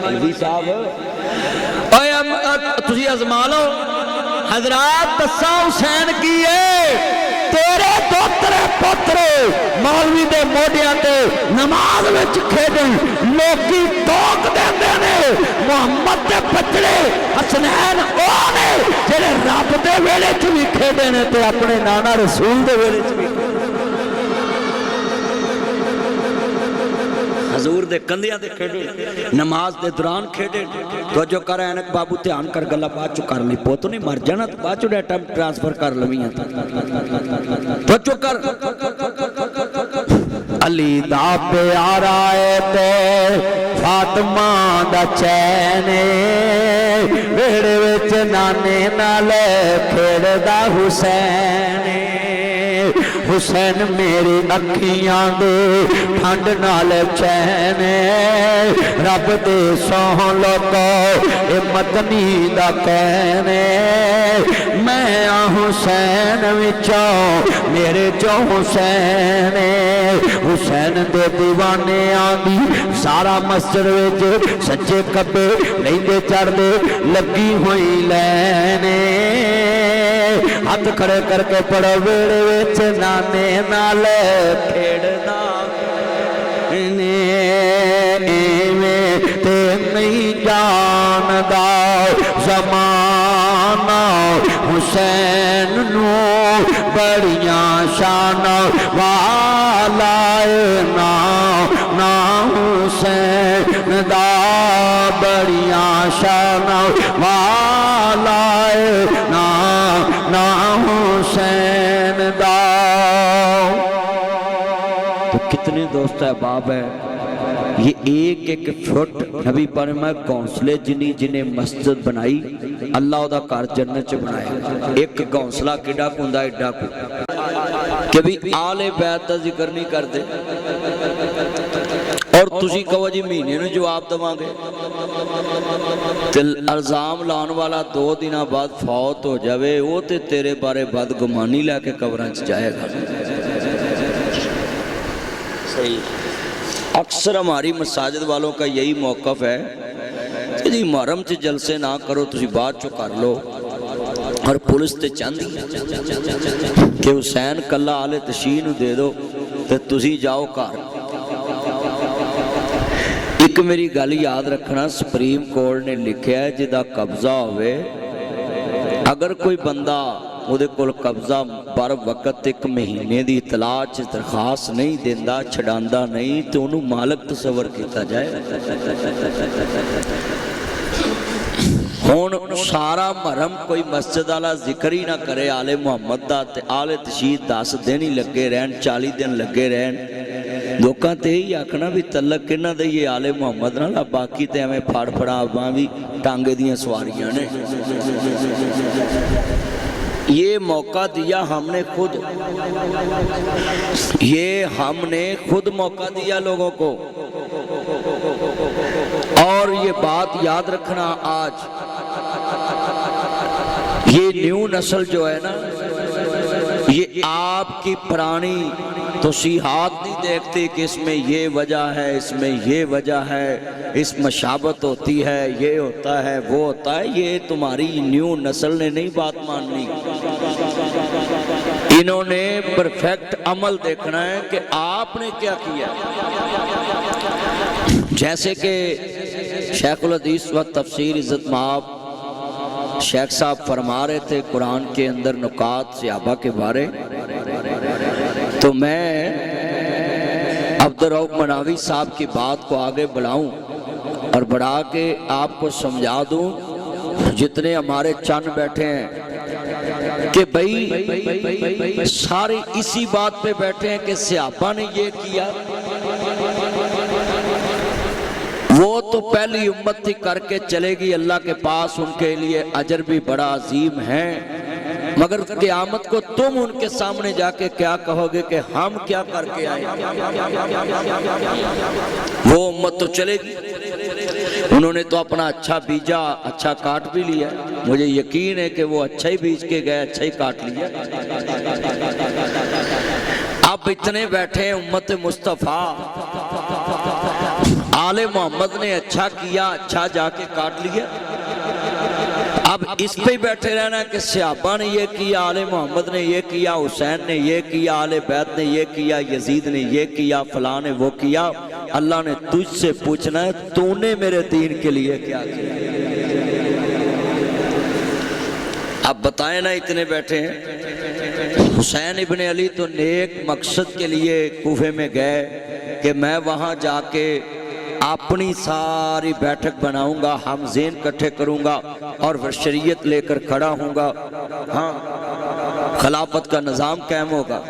مولوی صاحب تسی ازما لو حضرات دسا حسین کی ہے تیرے دوترے پترے مولوی دے موڈیاں تے نماز وچ کھیڈن لوکی ٹوک دیندے نے محمد دے بچڑے حسنین او نے جڑے رب دے ویلے چ وی کھیڈے نے تے اپنے نانا رسول دے ویلے چ وی حضور دے کندیاں دے کھیڈے نماز دے دوران کھیڈے توجہ کر اینک بابو دھیان کر گلا بعد چ کر لی پوت نہیں مر جانا تو بعد چ ڈیٹا ٹرانسفر کر لویاں توجہ کر علی دا پیارا اے تے فاطمہ دا چین ویڑے وچ نانے نال کھیڑدا حسین حسین میری اکھیاں دے ٹھنڈ نال چین رب دے سوہ لوکو اے مدنی دا کہن میں حسین وچوں میرے جو حسین حسین دے دیوانے آندی سارا مسجد وچ سچے کبے لیندے چڑھ دے لگی ہوئی لینے ہاتھ کھڑے کر کے پڑھو ویڑے وچ نانے نال کھیڑنا ایویں تے نہیں جاندا زمانہ حسین نو بڑیاں شان والا نا حسین دا بڑیاں شان والا نا حسین دا تو کتنے دوست احباب ہیں یہ ایک ایک فٹ نبی پر میں گونسلے جنہیں مسجد بنائی اللہ دا کار جنت چ بنایا ایک گونسلہ کیڑا کوندا ایڈا کو کہ بھی آل بیت دا ذکر نہیں کرتے اور تسی کہو جی مہینے نو جواب دواں گے الزام لان والا 2 دن بعد فوت ہو جاوے وہ تے تیرے بارے بدگمانی لے کے قبراں چ جائے گا صحیح اکثر ہماری مساجد والوں کا یہی موقف ہے کہ جی محرم سے جلسے نہ کرو تسی بعد چو کر لو اور پولیس تے چاندی کہ حسین کلہ آل تشیع دے دو تے تسی جاؤ کار ایک میری گل یاد رکھنا سپریم کورٹ نے لکھیا ہے جدا قبضہ ہوئے اگر کوئی بندہ وہ دے کول قبضہ بر وقت 1 مہینے دی اطلاع درخواست نہیں دیندہ چھڑاندہ نہیں تو انہوں مالک تصور کیتا جائے ہون سارا محرم کوئی مسجد والا ذکر ہی نہ کرے آل محمد دا تے آل تشیع 10 دن ہی لگے رہن 40 دن لگے رہن لوکاں تے ہی آکھنا بھی تعلق کنا دئیے آل محمد نہ باقی تے ہمیں پھاڑ پھڑا آباں بھی ٹانگے دیاں سواریاں نے یہ موقع دیا ہم نے خود موقع دیا لوگوں کو اور یہ بات یاد رکھنا آج یہ نیو نسل جو ہے نا یہ آپ کی پرانی توصیحات نہیں دیکھتی کہ اس میں یہ وجہ ہے اس میں یہ وجہ ہے اس مشابت ہوتی ہے یہ ہوتا ہے وہ ہوتا ہے یہ تمہاری نیو نسل نے نہیں بات ماننی انہوں نے پرفیکٹ عمل دیکھنا ہے کہ آپ نے کیا کیا جیسے کہ شیخ الحدیث و تفسیر عزت مآب شیخ صاحب فرما رہے تھے قرآن کے اندر نکات صحابہ کے بارے تو میں عبدالرؤف مناوی صاحب کی بات کو آگے بڑھاؤں اور بڑھا کے آپ کو سمجھا دوں جتنے ہمارے چند بیٹھے ہیں کہ بھئی سارے اسی بات پہ بیٹھے ہیں کہ صحابہ نے یہ کیا وہ تو پہلی امت تھی کر کے چلے گی اللہ کے پاس ان کے لیے اجر بھی بڑا عظیم ہے مگر قیامت کو تم ان کے سامنے جا کے کیا کہو گے کہ ہم کیا کر کے آئے وہ امت تو چلے گی انہوں نے تو اپنا اچھا بیجا اچھا کاٹ بھی لیا مجھے یقین ہے کہ وہ اچھا ہی بیج کے گئے اچھا ہی کاٹ لیا اب اتنے بیٹھے ہیں امت مصطفیٰ آل محمد نے اچھا کیا، اچھا جا کے کاٹ لیا۔ اب اس پہ ہی بیٹھے رہنا کہ صحابہ نے یہ کیا، آل محمد نے یہ کیا، حسین نے یہ کیا، آل بیت نے یہ کیا، یزید نے یہ کیا، فلاں نے وہ کیا۔ اللہ نے تجھ سے پوچھنا ہے تو نے میرے دین کے لیے کیا کیا؟ اب بتائیں نا، اتنے بیٹھے ہیں۔ حسین ابن علی تو نیک مقصد کے لیے کوفے میں گئے کہ میں وہاں جا کے اپنی ساری بیٹھک بناؤں گا، ہم ذہن کٹھے کروں گا اور شریعت لے کر کھڑا ہوں گا، ہاں خلافت کا نظام قائم ہوگا۔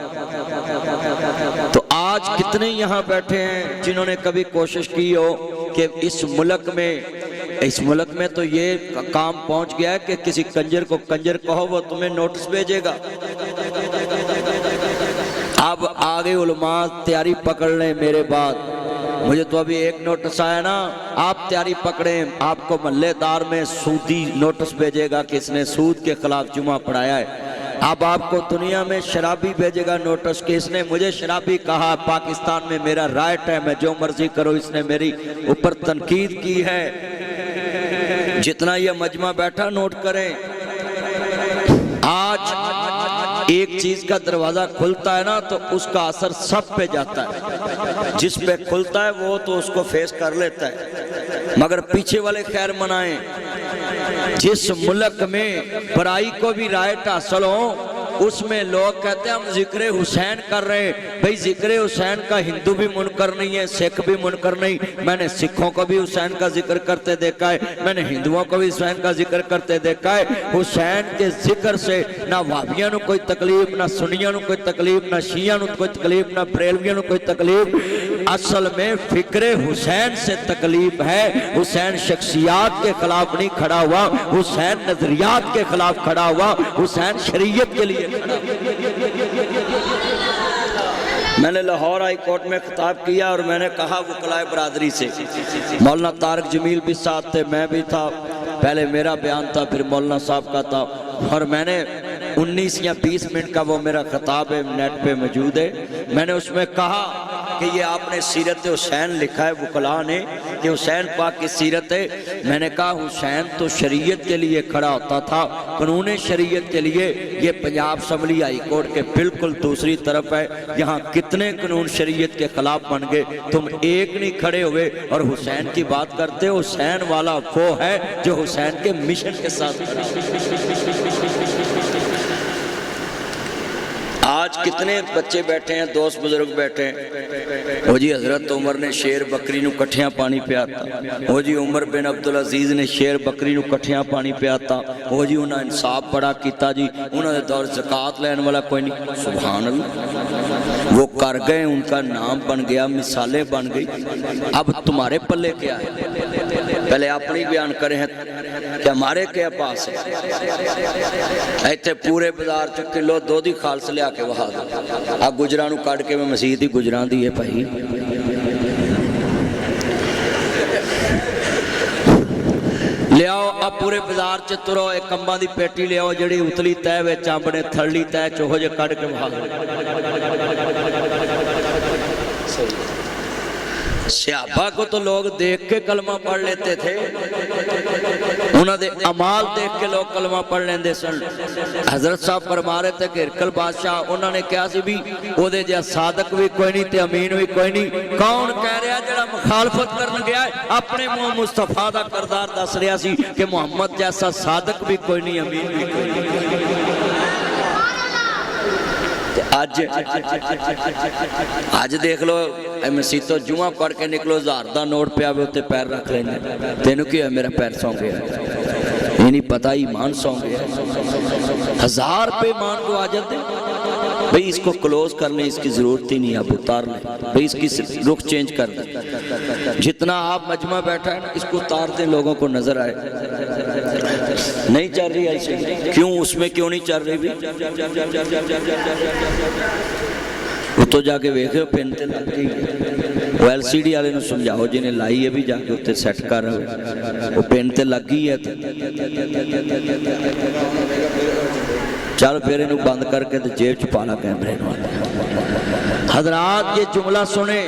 تو آج کتنے یہاں بیٹھے ہیں جنہوں نے کبھی کوشش کی ہو کہ اس ملک میں تو یہ کام پہنچ گیا ہے کہ کسی کنجر کو کنجر کہو وہ تمہیں نوٹس بھیجے گا۔ اب آگے علماء تیاری پکڑ لیں میرے بعد، مجھے تو ابھی ایک نوٹس آیا نا، آپ تیاری پکڑیں، آپ کو محلے دار میں سودی نوٹس بھیجے گا کہ اس نے سود کے خلاف جمعہ پڑھایا ہے۔ اب آپ کو دنیا میں شرابی بھیجے گا نوٹس کہ اس نے مجھے شرابی کہا، پاکستان میں میرا رائٹ ہے، میں جو مرضی کروں، اس نے میری اوپر تنقید کی ہے۔ جتنا یہ مجمع بیٹھا نوٹ کریں، آج ایک چیز کا دروازہ کھلتا ہے نا تو اس کا اثر سب پہ جاتا ہے، جس پہ کھلتا ہے وہ تو اس کو فیس کر لیتا ہے، مگر پیچھے والے خیر منائیں۔ جس ملک میں برائی کو بھی رائٹ حاصل ہو، اس میں لوگ کہتے ہیں ہم ذکر حسین کر رہے ہیں۔ بھئی ذکر حسین کا ہندو بھی منکر نہیں ہے، سکھ بھی منکر نہیں۔ میں نے سکھوں کو بھی حسین کا ذکر کرتے دیکھا ہے، میں نے ہندوؤں کو بھی حسین کا ذکر کرتے دیکھا ہے۔ حسین کے ذکر سے نہ وہابیاں نو کوئی تکلیف، نہ سنیاں نو کوئی تکلیف، نہ شیعہ نو کوئی تکلیف، نہ بریلویاں نو کوئی تکلیف۔ اصل میں فکر حسین سے تکلیف ہے۔ حسین شخصیات کے خلاف نہیں کھڑا ہوا، حسین نظریات کے خلاف کھڑا ہوا، حسین شریعت کے لیے کھڑا ہوا۔ میں نے لاہور ہائی کورٹ میں خطاب کیا اور میں نے کہا وکلاء برادری سے، مولانا طارق جمیل بھی ساتھ تھے، میں بھی تھا، پہلے میرا بیان تھا پھر مولانا صاحب کا تھا، اور میں نے 19 یا 20 منٹ کا وہ میرا خطاب ہے، نیٹ پہ موجود ہے۔ میں نے اس میں کہا کہ یہ آپ نے سیرت حسین لکھا ہے وکلاء نے کہ حسین پاک کی سیرت ہے۔ میں نے کہا حسین تو شریعت کے لیے کھڑا ہوتا تھا، قانون شریعت کے لیے۔ یہ پنجاب اسمبلی ہائی کورٹ کے بالکل دوسری طرف ہے، یہاں کتنے قانون شریعت کے خلاف بن گئے، تم ایک نہیں کھڑے ہوئے اور حسین کی بات کرتے ہو۔ حسین والا وہ ہے جو حسین کے مشن کے ساتھ کھڑا ہو۔ آج کتنے بچے بیٹھے ہیں، دوست بزرگ بیٹھے ہیں، وہ جی حضرت عمر نے شیر بکری نو کٹھیاں پانی پیاتا، وہ جی عمر بن عبدالعزیز نے شیر بکری نو کٹھیاں پانی پیاتا، وہ جی انہاں انصاف بڑا کیتا، جی انہاں دے دور زکاة لین والا کوئی نہیں۔ سبحان اللہ، وہ کر گئے، ان کا نام بن گیا، مثالیں بن گئی۔ اب تمہارے پلے کیا ہے؟ پہلے اپنی بیان کریں کہ ہمارے کیا پاس ہے؟ ایتھے پورے بازار چ کلو دو دی خالص لیا کے وہاں دو، آ گجرانو کاٹ کے میں مسیح دی گجران دی ہے بھائی۔ لے آؤ اب پورے بازار چ ترو، ایک کمباں دی پیٹی لے آؤ جڑی اتلی تے وچ آمبنے تھڑلی تے چوہو جے کاٹ کے وہاں دو۔ صحابہ کو تو لوگ دیکھ کے کلمہ پڑھ لیتے تھے، انہوں نے عمال دیکھ کے لوگ کلمہ پڑھ لیندے سن۔ حضرت صاحب فرما رہے تھے کہ ہرکل بادشاہ انہوں نے کیا سی بھی او دے جا صادق بھی کوئی نہیں تے امین بھی کوئی نہیں۔ کون کہہ رہا جڑا مخالفت کرنے گیا ہے؟ اپنے منہ مصطفیٰ دا کردار دس رہا سی کہ محمد جیسا صادق بھی کوئی نہیں، امین بھی کوئی نہیں۔ آج دیکھ لو مسیتوں جمعہ پڑھ کے نکلو، 1000 دا نوٹ پہ آوے ہوتے پیر رکھ لینے، تینوں کیا ہے میرا پیر سوں گیا، یہ نہیں پتہ ایمان سوں گیا، 1000 پہ ایمان کو آ جاتے۔ بھئی اس کو کلوز کرنے اس کی ضرورت ہی نہیں، آپ اتار لیں، بھئی اس کی رخ چینج کر دیں۔ جتنا آپ مجمع بیٹھا ہے اس کو اتار دیں، لوگوں کو نظر آئے۔ نہیں چل رہی ایسے، کیوں اس میں کیوں نہیں چل رہی بھی؟ وہ تو جا کے ویکھے پینتے لگ گئی، وہ ایل سی ڈی والے نو سمجھاؤ جنہیں لائی ہے بھی جا کے اتنے سیٹ کر رہے، وہ پینتے لگ گئی ہے۔ چل پھر انہوں بند کر کے جیب چ پالا کیمرے۔ حضرات یہ جملہ سنیں،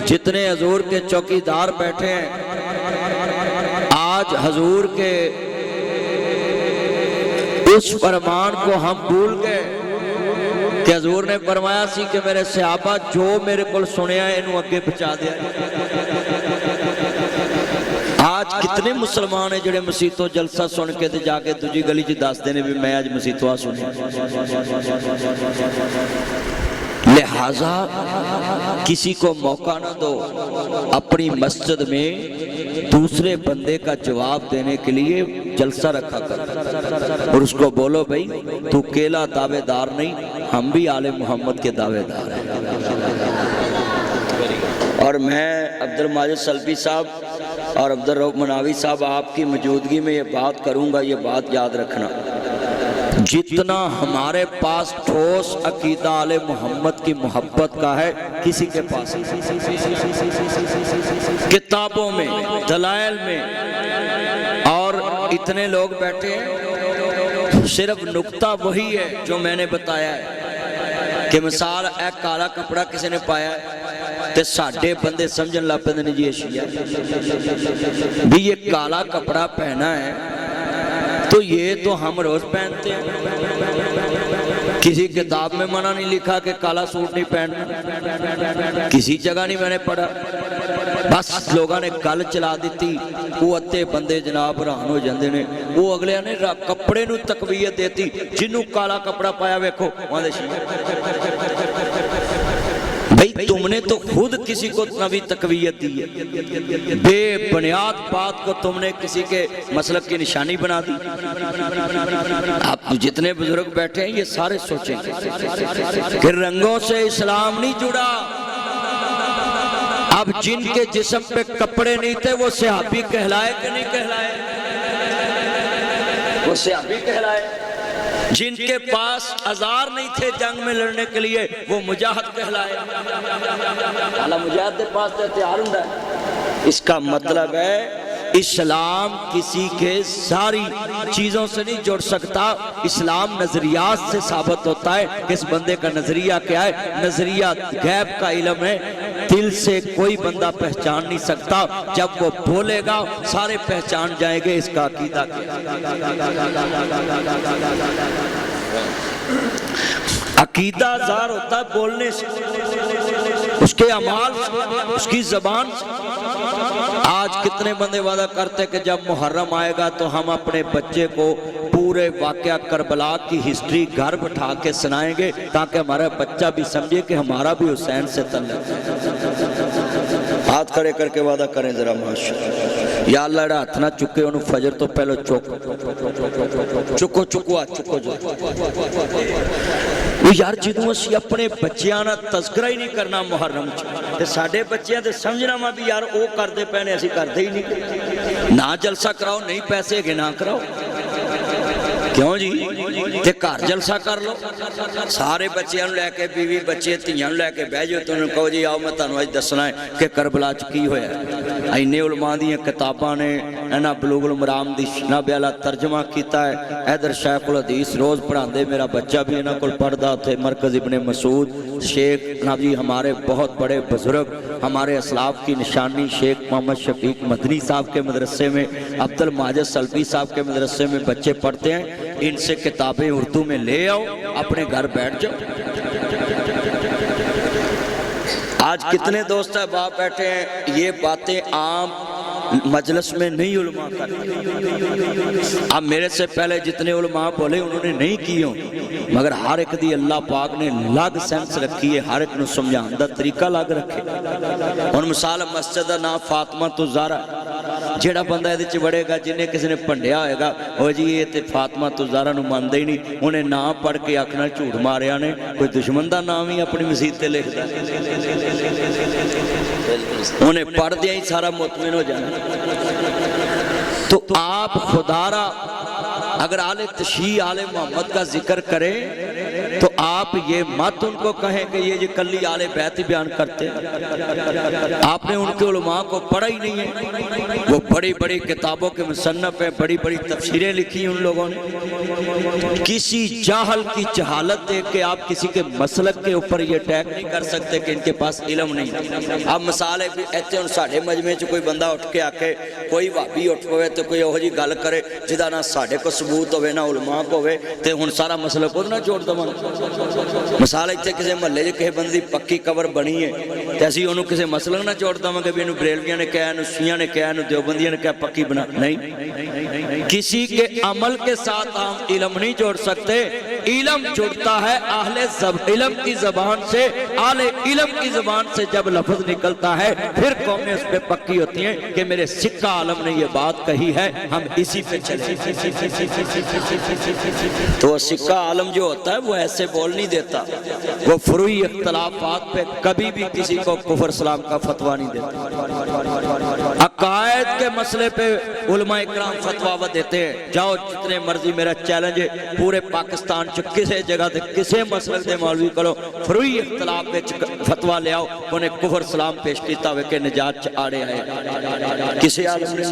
जितने हजूर के चौकीदार बैठे हैं, आज हजूर के उस फरमान को हम भूल गए कि हजूर ने फरमाया सी कि मेरे सहाबा जो मेरे को सुनिया इनू अगे पहुंचा दिया। आज कितने मुसलमान है जिहड़े मसीतों जलसा सुन के ते जाके दूजी गली च दसदे ने भी मैं आज मसीतों आ सुनिया। लिहाजा किसी को मौका ना दो अपनी मस्जिद में दूसरे बंदे का जवाब देने के लिए जलसा रखा कर और उसको बोलो भाई तू अकेला दावेदार नहीं, हम भी आले मोहम्मद के दावेदार हैं। और मैं अब्दुल माजिद सल्फी साहब और अब्दुल रऊफ मनावी साहब आपकी मौजूदगी में ये बात करूंगा, ये बात याद रखना, जितना हमारे पास ठोस अकीदा आले मोहम्मद की मोहब्बत का है किसी के पास किताबों में दलाइल में। और इतने लोग बैठे हैं, सिर्फ नुक्ता वही है जो मैंने बताया है कि मिसाल एक काला कपड़ा किसी ने पाया है तो साढ़े बंदे समझन लग पैंदे ने जी शिया भी ये काला कपड़ा पहना है तो ये तो हम रोज पहनते हैं। किसी किताब में मना नहीं लिखा कि काला सूट नहीं पहनना, किसी जगह नहीं मैंने पढ़ा, बस लोगों ने गल चला दी। वो अद्धे बंदे जनाब हैरान हो जाते हैं, वो अगले ने कपड़े नूं तकवीयत देती, जिन्हों काला कपड़ा पाया वेखो भाई तुमने तो खुद किसी को नवी तकवीयत दी है, बेबुनियाद बात को तुमने किसी के मसलक की निशानी बना दी। आप जितने बुजुर्ग बैठे हैं ये सारे सोचेंगे कि रंगों से इस्लाम नहीं जुड़ा। अब जिनके जिस्म पे कपड़े नहीं थे वो सहाबी कहलाए कि नहीं कहलाए? वो सहाबी कहलाए। जिनके पास औजार नहीं थे जंग में लड़ने के लिए वो मुजाहिद कहलाए। अल्लाह मुजाहिद के पास तो हथियार हुंदा है। इसका मतलब है इस्लाम किसी के सारी चीज़ों से नहीं जुड़ सकता, इस्लाम नजरियात से साबित होता है कि इस बंदे का नजरिया क्या है। नजरिया गैब का इल्म है, दिल से कोई बंदा पहचान नहीं सकता, जब वो बोलेगा सारे पहचान जाएंगे इसका अकीदा क्या। अकीदा ज़ाहिर होता है बोलने से, उसके अमाल से, उसकी ज़बान से। आज कितने बंदे वादा करते कि जब मुहर्रम आएगा तो हम अपने बच्चे को पूरे वाक़या करबला की हिस्ट्री घर बैठा के सुनाएंगे ताकि हमारा बच्चा भी समझे कि हमारा भी हुसैन से तल्लुक़ है। हाथ खड़े करके वादा करें जरा माशाअल्लाह। या अल्लाह दा हाथ ना चुके उन्होंने फजर तो पहले चुको चुको हाथ चुको जो यार जो असी अपने बच्चों का तस्करा ही नहीं करना मुहर्रम च, साडे बच्चों तो समझना वा भी यार वो करते पे ने असी करते ही नहीं। ना जलसा कराओ, नहीं पैसे है ना कराओ, क्यों जी? ते घर जलसा कर लो, सारे बच्चों लैके बीवी बच्चे धियां लैके बह जाओ, तुहानूं कहो जी आओ मैं तुहानूं अज दसना है कि करबला च की होया। इन्ने उलमा दी किताबां ने, इन्हां बुलूगुल मराम दी नाबे तर्जमा किया है। इधर शेखुल हदीस रोज़ पढ़ाते, मेरा बच्चा भी इन्हां कोल पढ़दा उथे मरकज़ इब्ने मसूद। शेख ना जी हमारे बहुत बड़े बुजुर्ग, हमारे असलाफ की निशानी शेख मोहम्मद शफीक मदनी साहब के मदरसे में, अब्दुल माजिद सल्फी साहब के मदरसे में बच्चे पढ़ते हैं। इनसे किताबें उर्दू में ले आओ, अपने घर बैठ जाओ। आज कितने दोस्त बाप बैठे हैं, ये बातें आम मजलिस में नहीं उलमा करते। अब मेरे से पहले जितने उलमा बोले उन्होंने नहीं की हो, मगर हर एक दी अल्लाह पाक ने अलग सेंस रखी है, हर एक नूं समझाने दा तरीका अलग रखे। हुण मिसाल मस्जिद दा नाम फातिमा तो ज़हरा, जेड़ा बंदा इहदे च वड़ेगा जिन्हें किसी ने भंडिया होएगा ओ जी ये ते फातिमा तो ज़हरा नूं मनदा ही नहीं, उन्हें नाम पढ़ के आखना झूठ मारिया ने, कोई दुश्मन का नाम ही अपनी मसीत ते लिखदा, उन्हें पढ़दे ही सारा मुतमिन हो जाना। तो आप खुदारा اگر آل تشیع آل محمد کا ذکر کریں تو آپ یہ مت ان کو کہیں کہ یہ کلی آل بیت بیان کرتے ہیں۔ آپ نے ان کے علماء کو پڑھا ہی نہیں ہے، وہ بڑی بڑی کتابوں کے مصنف ہیں، بڑی بڑی تفسیریں لکھی ان لوگوں نے۔ کسی جاہل کی جہالت دیکھ کے آپ کسی کے مسلک کے اوپر یہ ٹیگ نہیں کر سکتے کہ ان کے پاس علم نہیں۔ اب مثال ہے ایتھے ہن ساڈے مجمع چ کوئی بندہ اٹھ کے آکے کوئی وہابی اٹھ پوے تو کوئی اوہو جی گل کرے جدا نہ ساڈے کو ثبوت ہوے نہ علماء کو ہوے تے ہن سارا مسئلہ خود نہ جوڑ دواں۔ مثال ایتھے کسی محلے چ کسی بندی پکی قبر بنی ہے تے اسی اونوں کسی مسئلہ نہ جوڑ دواں کہ اینوں بریلویاں نے کہا اینوں شیعہ نے کہا اینوں دیوبندیاں نے کہا پکی بنا نہیں۔ کسی کے عمل کے ساتھ ہم علم نہیں جوڑ سکتے۔ علم جڑتا ہے اہل علم کی زبان سے، اہل علم کی زبان سے جب لفظ نکلتا ہے پھر قومیں اس پہ پکی ہوتی ہیں کہ میرے سکہ عالم نے یہ بات کہی ہے، ہم اسی پہ چلیں۔ تو وہ سکہ عالم جو ہوتا ہے وہ ایسے بول نہیں دیتا، وہ فروعی اختلافات پہ کبھی بھی کسی کو کفر اسلام کا فتویٰ نہیں دیتا۔ عقائد کے مسئلے پہ علماء اکرام فتویٰ دیتے ہیں، جاؤ جتنے مرضی، میرا چیلنج ہے پورے پاکستان چ کسے جگہ دے کسے مسلک دے مولوی کرو فروعی اختلاف وچ فتویٰ لے آؤ انہیں کفر سلام پیش کیتا ہوئے کہ نجات چ آڑے آئے کسے عالم نے۔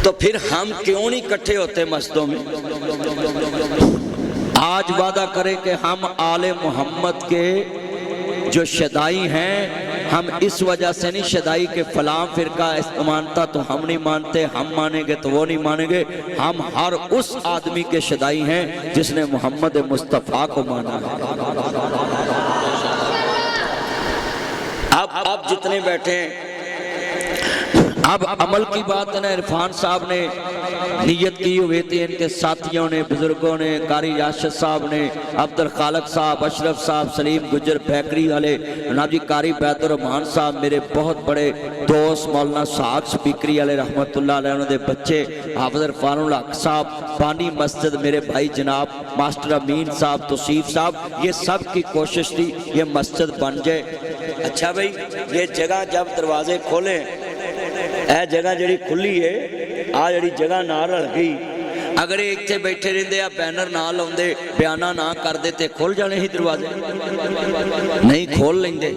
تو پھر ہم کیوں نہیں کٹھے ہوتے مسجدوں میں؟ آج وعدہ کریں کہ ہم آل محمد کے جو شدائی ہیں ہم اس وجہ سے نہیں شدائی کہ فلاں فرقہ اس مانتا تو ہم نہیں مانتے، ہم مانیں گے تو وہ نہیں مانیں گے، ہم ہر اس آدمی کے شدائی ہیں جس نے محمد مصطفیٰ کو مانا ہے۔ اب جتنے بیٹھے ہیں اب عمل کی بات ہے نا، عرفان صاحب نے نیت کی ہوئی تھی، ان کے ساتھیوں نے، بزرگوں نے، قاری یاشر صاحب نے، عبدالخالق صاحب، اشرف صاحب، سلیم گجر بیکری والے، جناب جی قاری بیت الرحمان صاحب میرے بہت بڑے دوست، مولانا سعد سپیکری والے رحمت اللہ علیہ انہوں نے بچے، حافظ عرفان الحق صاحب، بانی مسجد میرے بھائی جناب ماسٹر امین صاحب، توصیف صاحب، یہ سب کی کوشش تھی یہ مسجد بن جائے۔ اچھا بھائی یہ جگہ جب دروازے کھولیں، اے جگہ جڑی کھلی ہے آ جڑی جگہ نہ رل گئی، اگر ایک تھے بیٹھے رہندے یا بینر نہ لاؤندے بیانہ نہ کر دیتے کھول جانے ہی دروازے نہیں کھول لیندے،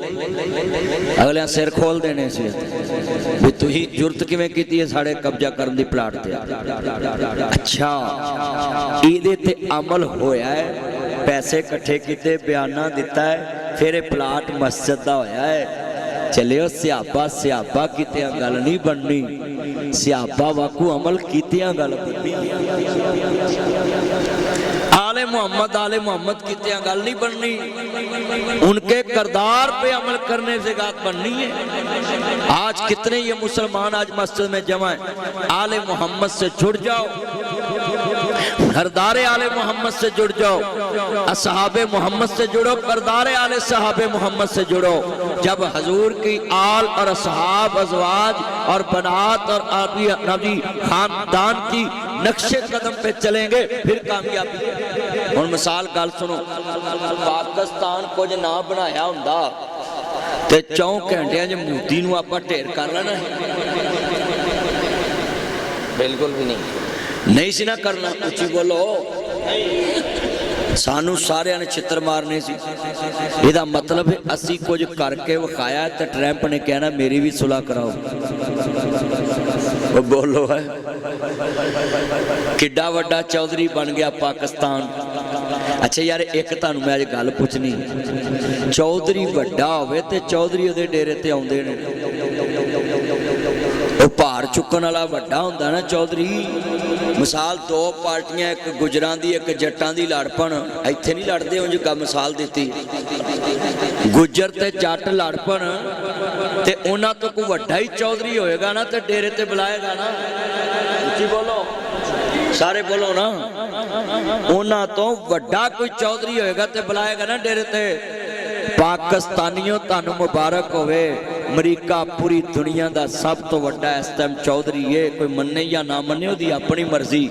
اگلے سر کھول دینے سے بھی تو ہی جرت کی میں کیتی ہے ساڑھے قبضہ کرن دی پلاٹ تے۔ اچھا ایدے تے عمل ہویا ہے، پیسے کٹھے کیتے بیانہ دیتا ہے، پھر پلاٹ مسجد دا ہویا ہے۔ چلے سیابہ کیتیاں گل نہیں بننی، سیابہ واقو عمل کیتیاں گل بننی، آل محمد کیتیاں گل نہیں بننی، ان کے کردار پہ عمل کرنے سے بات بننی ہے۔ آج کتنے یہ مسلمان آج مسجد میں جمع ہیں، آل محمد سے جڑ جاؤ، کردار آل محمد سے جڑ جاؤ، اصحاب محمد سے جڑو، کردار آل صحاب محمد سے جڑو۔ جب حضور کی آل اور اصحاب ازواج اور بنات اور نبی خاندان کی نقش قدم پہ چلیں گے پھر کامیابی ہے۔ اور مثال گل سنو، پاکستان کو جو نہ بنایا ہوندا تے 4 گھنٹے جو موتی نو آپا ڈھیر کر لینا ہے؟ بالکل بھی نہیں سی نہ کرنا، اچھی بولو، سانو سارے نے چھتر مارنے سی۔ یہ مطلب ہے اسی کچھ کر کے وکھایا تو ٹرمپ نے کہنا میری بھی صلح کراؤ، وہ بولو ہے کڈا وڈا چودھری بن گیا پاکستان۔ اچھا یار ایک تانوں میں آج گل پوچھنی، چودھری وڈا ہوئے تے چودھری دے ڈیرے تے آوندے نے، وہ پار چکن والا وڈا ہوندا نا چودھری۔ مثال 2 پارٹیاں ایک گجران دی ایک جٹان دی لڑپن، ایتھے نہیں لڑدے انج کا مثال دیتی، گجر تے جٹ لڑپن تے انہاں تو کوئی وڈا ہی چودھری ہوئے گا نا تے ڈیرے تے بلائے گا نا، اچھی بولو سارے بولو نا، انہاں تو وڈا کوئی چودھری ہوئے گا تے بلائے گا نا ڈیرے تے۔ پاکستانیوں تانوں مبارک ہوئے، امریکہ پوری دنیا دا سب تو وڈا اس ٹائم چودھری ہے، کوئی مننے یا نہ مننے ہو دی اپنی مرضی۔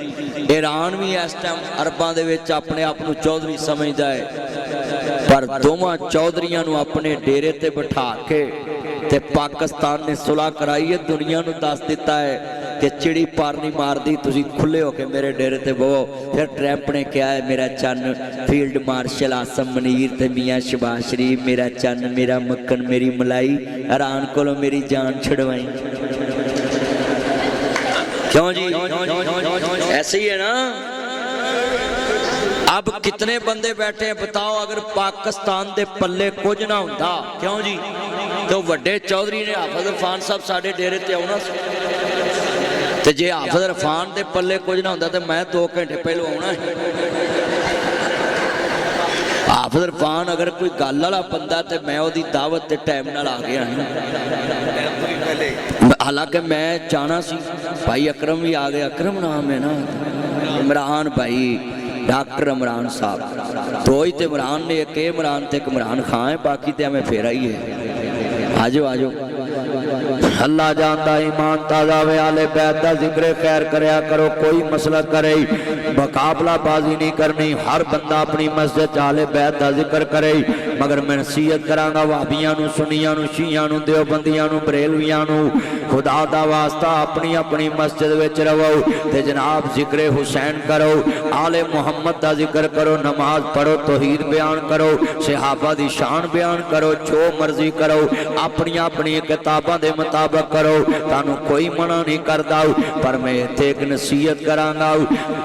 ایران بھی اس ٹائم عرباں دے وچ اپنے آپ نو چودھری سمجھدا ہے، پر دوواں چودھریاں نو اپنے ڈیرے تے بٹھا کے تے پاکستان نے صلح کرائی ہے، دنیا نو دس دیتا ہے کہ چڑی پار نہیں مار دی تسی کھلے ہو کے میرے ڈیرے تے بہو پھر ٹریمپ نے کیا ہے میرا چن فیلڈ مارشل آسم منیر تے میاں شباز شریف میرا چن میرا مکھن میری ملائی حیران کولو میری جان چھڑوائیں کیوں جی ایسے ہی ہے نا اب کتنے بندے بیٹھے ہیں بتاؤ اگر پاکستان دے پلے کچھ نہ ہوتا کیوں جی تو وڈے چودھری نے حافظ عرفان صاحب ساڑھے ڈیرے تے آنا تے جے حافظ عرفان دے پلے کچھ نہ ہوتا تے میں 2 گھنٹے پہلو آنا ہے حافظ عرفان اگر کوئی گل والا بندہ تے میں وہ دی دعوت تے ٹائم نال آ گیا حالانکہ میں چاہنا سی بھائی اکرم بھی آ گیا اکرم نام ہے نا عمران بھائی ڈاکٹر عمران صاحب دو ہی تے عمران نے ایک عمران تے ایک عمران خان ہے باقی تے ہمیں پھیرا ہی ہے آجو آجو اللہ جانتا ایمان تازہ وے آلے بیت دا ذکر خیر کریا کرو کوئی مسئلہ کرے مقابلہ بازی نہیں کرنی ہر بندہ اپنی مسجد آلے بیت دا ذکر کرے مگر میں نصیحت کرانگا وابیاں نو سنیاں نو شیعاں نو دیوبندیاں نو بریلویاں نو خدا دا واسطہ اپنی اپنی مسجد وچ رہو تے جناب ذکر حسین کرو آل محمد دا ذکر کرو نماز پڑھو توحید بیان کرو صحابہ دی شان بیان کرو جو مرضی کرو اپنی اپنی کتاباں دے مطابق کرو تانوں کوئی منع نہیں کردا پر میں تے ایک نصیحت کرانگا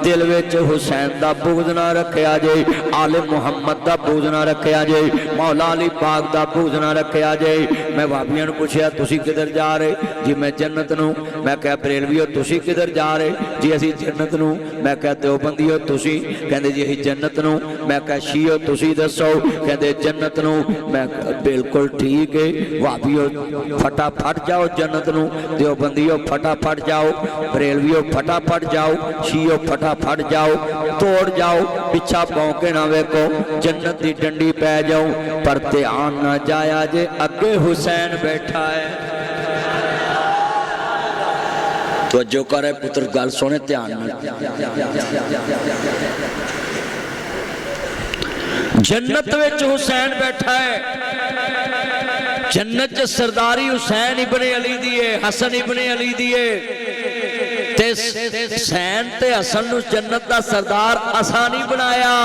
دل وچ حسین دا بغض نہ رکھیا جے آل محمد دا بغض نہ رکھیا جے مولا علی پاک دا بغض نہ رکھیا جے میں وابیاں نوں پوچھیا تسی کدھر جا رہے جی میں جنت نوں میں کہا بریلویو تسی کدھر جا رہے جی اسی جنت نوں میں کہا دیوبندیو تسی کہندے جی اسی جنت نوں میں کہا شیعو تسی دسو کہندے جنت نوں میں بالکل ٹھیک ہے وابیو پھٹا پھٹ جاؤ جنت نوں دیوبندیو پھٹا پھٹ جاؤ بریلویو پھٹا پھٹ جاؤ شیعو پھٹا پھٹ جاؤ توڑ جاؤ پچھا پونکے نہ ویکو جنت دی ڈنڈی پہ جاؤ پر دھیان نہ جایا جے اگے حسین بیٹھا ہے تو جو کرے پتر گل سونے دھیان نہ جنت وچ حسین بیٹھا ہے جنت سرداری حسین ابن علی دیئے حسن ابن علی دیئے تے حسین تے حسن نو جنت دا سردار اسا نہیں بنایا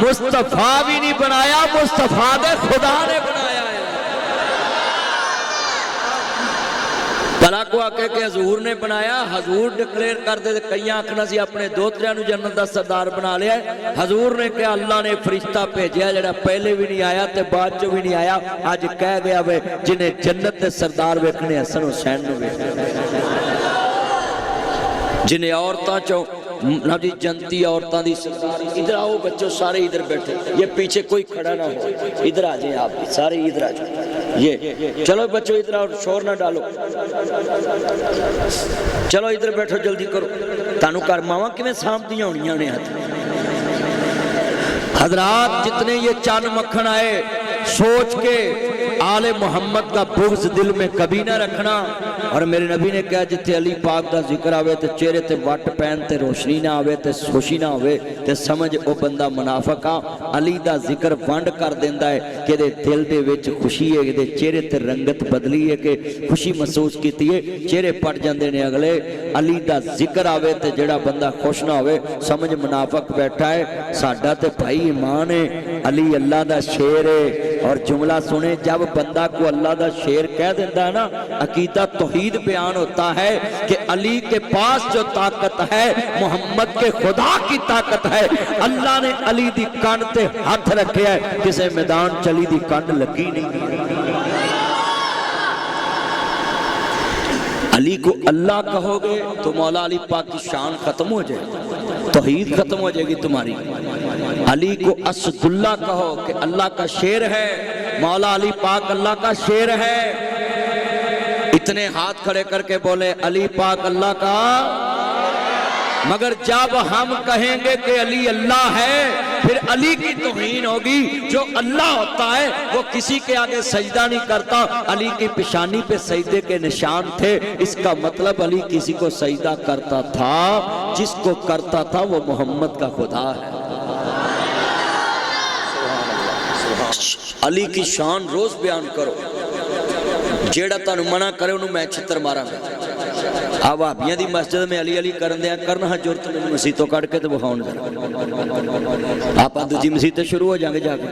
مصطفیٰ بھی نہیں بنایا مصطفیٰ دے خدا نے بنایا ہے بلا کو آکے کہ حضور نے بنایا حضور ڈکلیر کر دے کئی آنکھنا سی اپنے دوتریاں نو جنت دا سردار بنا لیا ہے حضور نے کہ اللہ نے فرشتہ بھیجیا جڑا پہلے بھی نہیں آیا تے بعد چو بھی نہیں آیا آج کہہ گیا وے جنہیں جنت دے سردار ویکھنے حسن حسین نو ویکھنے جنہیں عورتاں چو نہ جی جنتی عورتاں دی سرداری ادھر آؤ بچوں سارے ادھر بیٹھے یہ پیچھے کوئی کھڑا نہ ہو ادھر آ جائیں آپ سارے ادھر آ جائیں یہ چلو بچوں ادھر آؤ شور نہ ڈالو چلو ادھر بیٹھو جلدی کرو تانوں کر ماواں کیویں سامدیاں ہونیاں نے حضرات جتنے یہ چند مکھن آئے سوچ کے آل محمد کا بغض دل میں کبھی نہ رکھنا اور میرے نبی نے کہا جتے علی پاک دا ذکر آوے تے چہرے تے وٹ پین تے روشنی نہ آوے تے خوشی نہ ہوئے تے سمجھ او بندہ منافقہ علی دا ذکر ونڈ کر دیندہ ہے کہ دے دل دے وچ خوشی ہے دے چہرے تے رنگت بدلی ہے کہ خوشی محسوس کیتی ہے چہرے پڑ جاندے نے اگلے علی دا ذکر آوے تے جڑا بندہ خوش نہ ہوئے سمجھ منافق بیٹھا ہے ساڈا تے بھائی ایمان ہے علی اللہ دا شیر ہے اور جملہ سنے جب بندہ کو اللہ دا شیر کہہ دیتا ہے نا عقیدہ توحید بیان ہوتا ہے کہ علی کے پاس جو طاقت ہے محمد کے خدا کی طاقت ہے اللہ نے علی دی کان تے ہاتھ رکھے ہے کسے میدان چلی دی کان لگی نہیں علی کو اللہ کہو گے تو مولا علی پاک کی شان ختم ہو جائے توحید ختم ہو جائے گی تمہاری علی کو اسد اللہ کہو کہ اللہ کا شیر ہے مولا علی پاک اللہ کا شیر ہے اتنے ہاتھ کھڑے کر کے بولے علی پاک اللہ کا مگر جب ہم کہیں گے کہ علی اللہ ہے پھر علی کی توہین ہوگی جو اللہ ہوتا ہے وہ کسی کے آگے سجدہ نہیں کرتا علی کی پیشانی پہ سجدے کے نشان تھے اس کا مطلب علی کسی کو سجدہ کرتا تھا جس کو کرتا تھا وہ محمد کا خدا ہے علی کی شان روز بیان کرو ਜਿਹੜਾ ਤੁਹਾਨੂੰ ਮਨਾ ਕਰੇ ਉਹਨੂੰ ਮੈਂ ਛਿੱਤਰ ਮਾਰਾਂਗਾ। ਆ ਭਾਬੀਆਂ ਦੀ ਮਸਜਿਦ ਮੈਂ ਅਲੀ ਅਲੀ ਕਰਨ ਦਿਆਂ ਕਰਨ ਹਾਂ ਜ਼ਰੂਰਤ ਮੈਨੂੰ ਮਸੀਤ ਤੋਂ ਕੱਢ ਕੇ ਤੇ ਵਿਖਾਉਣ ਜਰਾ ਆਪਾਂ ਦੂਜੀ ਮਸੀਤ ਤੇ ਸ਼ੁਰੂ ਹੋ ਜਾਾਂਗੇ ਜਾ ਕੇ।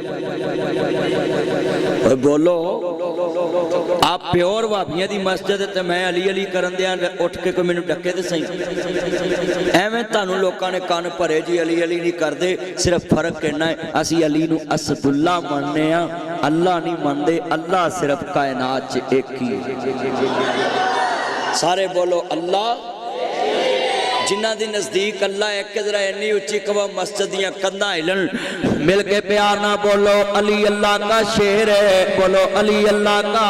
ਬੋਲੋ ਆ ਪਿਓਰ ਭਾਬੀਆਂ ਦੀ ਮਸਜਿਦ ਤੇ ਮੈਂ ਅਲੀ ਅਲੀ ਕਰਨ ਦਿਆਂ ਉੱਠ ਕੇ ਕੋਈ ਮੈਨੂੰ ਡੱਕੇ ਤੇ ਸਹੀ। ਐਵੇਂ ਤੁਹਾਨੂੰ ਲੋਕਾਂ ਨੇ ਕੰਨ ਭਰੇ ਜੀ ਅਲੀ ਅਲੀ ਨਹੀਂ ਕਰਦੇ। ਸਿਰਫ ਫਰਕ ਕਿੰਨਾ ਹੈ, ਅਸੀਂ ਅਲੀ ਨੂੰ ਅਸਦੁੱਲਾ ਮੰਨਦੇ ਆ, ਅੱਲਾ नहीं मानते। अल्लाह सिर्फ कायनात च एक ही है। सारे बोलो अल्लाह। जिन्हां दे नजदीक अल्लाह एक जरा इन्नी उच्ची कवा मस्जिद दियां कंधां हिलन। मिल के प्यार ना बोलो अली अल्लाह का शेर है। बोलो अली अल्लाह का,